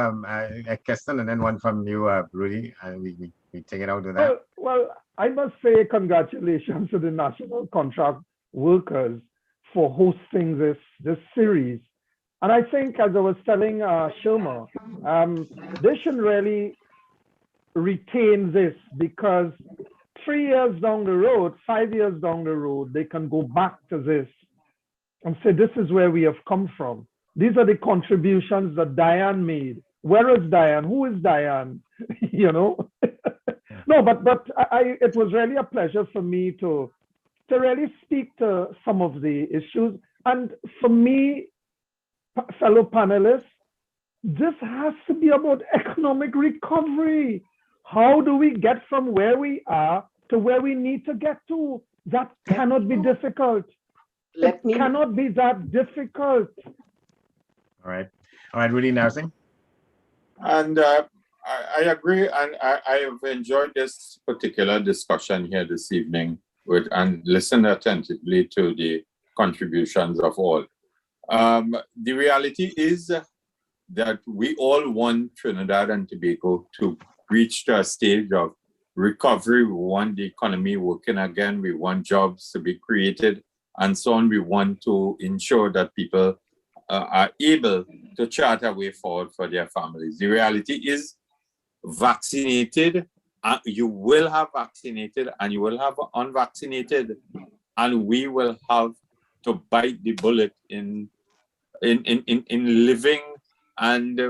Keston, and then one from you, Rudy, and we take it out with that? Well, I must say congratulations to the national contract workers for hosting this series. And I think, as I was telling Sherma, they should really retain this, because 3 years down the road, 5 years down the road, they can go back to this and say, this is where we have come from. These are the contributions that Diane made. Where is Diane? Who is Diane? You know? No, but it was really a pleasure for me to really speak to some of the issues. And for me, fellow panelists, this has to be about economic recovery. How do we get from where we are to where we need to get to? That cannot be difficult. It cannot be that difficult. All right, Rudy Narsingh. And I agree, and I have enjoyed this particular discussion here this evening and listened attentively to the contributions of all. The reality is that we all want Trinidad and Tobago to reach to a stage of recovery. We want the economy working again. We want jobs to be created and so on. We want to ensure that people are able to chart a way forward for their families. The reality is, vaccinated, you will have vaccinated and you will have unvaccinated, and we will have to bite the bullet in living and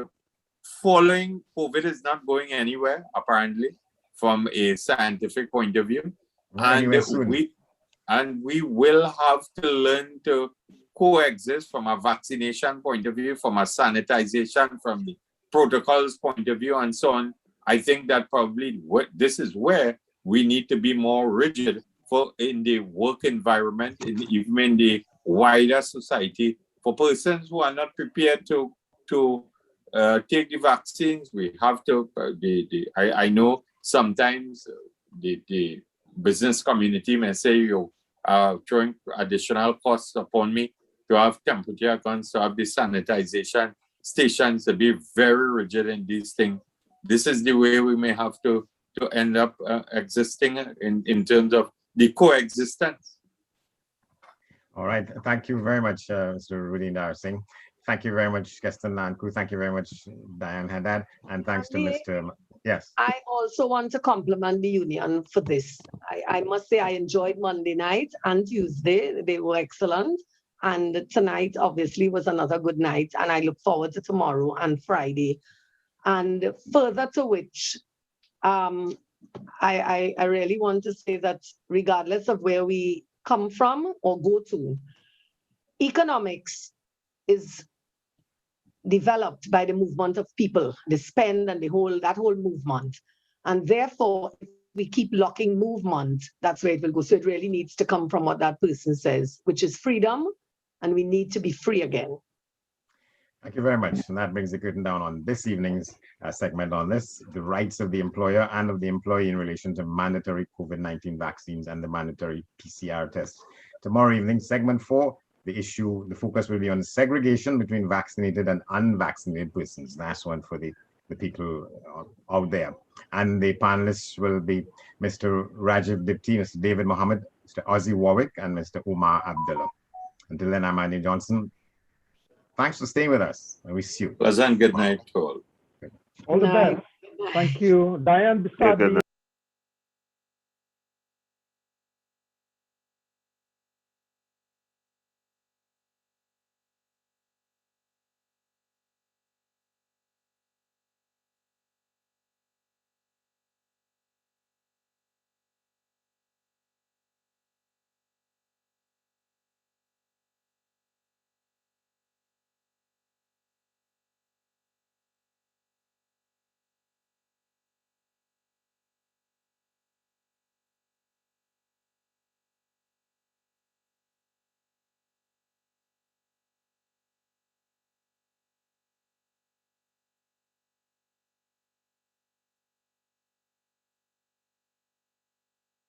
following. COVID is not going anywhere, apparently, from a scientific point of view. And we will have to learn to coexist from a vaccination point of view, from a sanitization, from the protocols point of view, and so on. I think that probably this is where we need to be more rigid in the work environment, even in the wider society, for persons who are not prepared to take the vaccines. We have to. I know sometimes the business community may say, "You are throwing additional costs upon me to have temperature guns, to have the sanitization stations, to be very rigid in these things." This is the way we may have to end up existing in terms of the coexistence. All right. Thank you very much, Mr. Rudy Narsingh. Thank you very much, Keston Nanku. Thank you very much, Diane Haddad. And thanks to Mr. Yes. I also want to compliment the union for this. I must say I enjoyed Monday night and Tuesday. They were excellent. And tonight, obviously, was another good night. And I look forward to tomorrow and Friday. And further to which, I really want to say that regardless of where we come from or go to, economics is developed by the movement of people, the spend and that whole movement. And therefore, if we keep locking movement, that's where it will go. So it really needs to come from what that person says, which is freedom, and we need to be free again. Thank you very much. And that brings the curtain down on this evening's segment on this, the rights of the employer and of the employee in relation to mandatory COVID-19 vaccines and the mandatory PCR test. Tomorrow evening, segment 4, the focus will be on segregation between vaccinated and unvaccinated persons. That's one for the people out there. And the panelists will be Mr. Rajiv Dipti, Mr. David Mohammed, Mr. Ozzy Warwick, and Mr. Umar Abdullah. Until then, I'm Andy Johnson. Thanks for staying with us. I wish you. Pleasant good night to all. All the Night. best. Thank you. Diane Good Bisadi.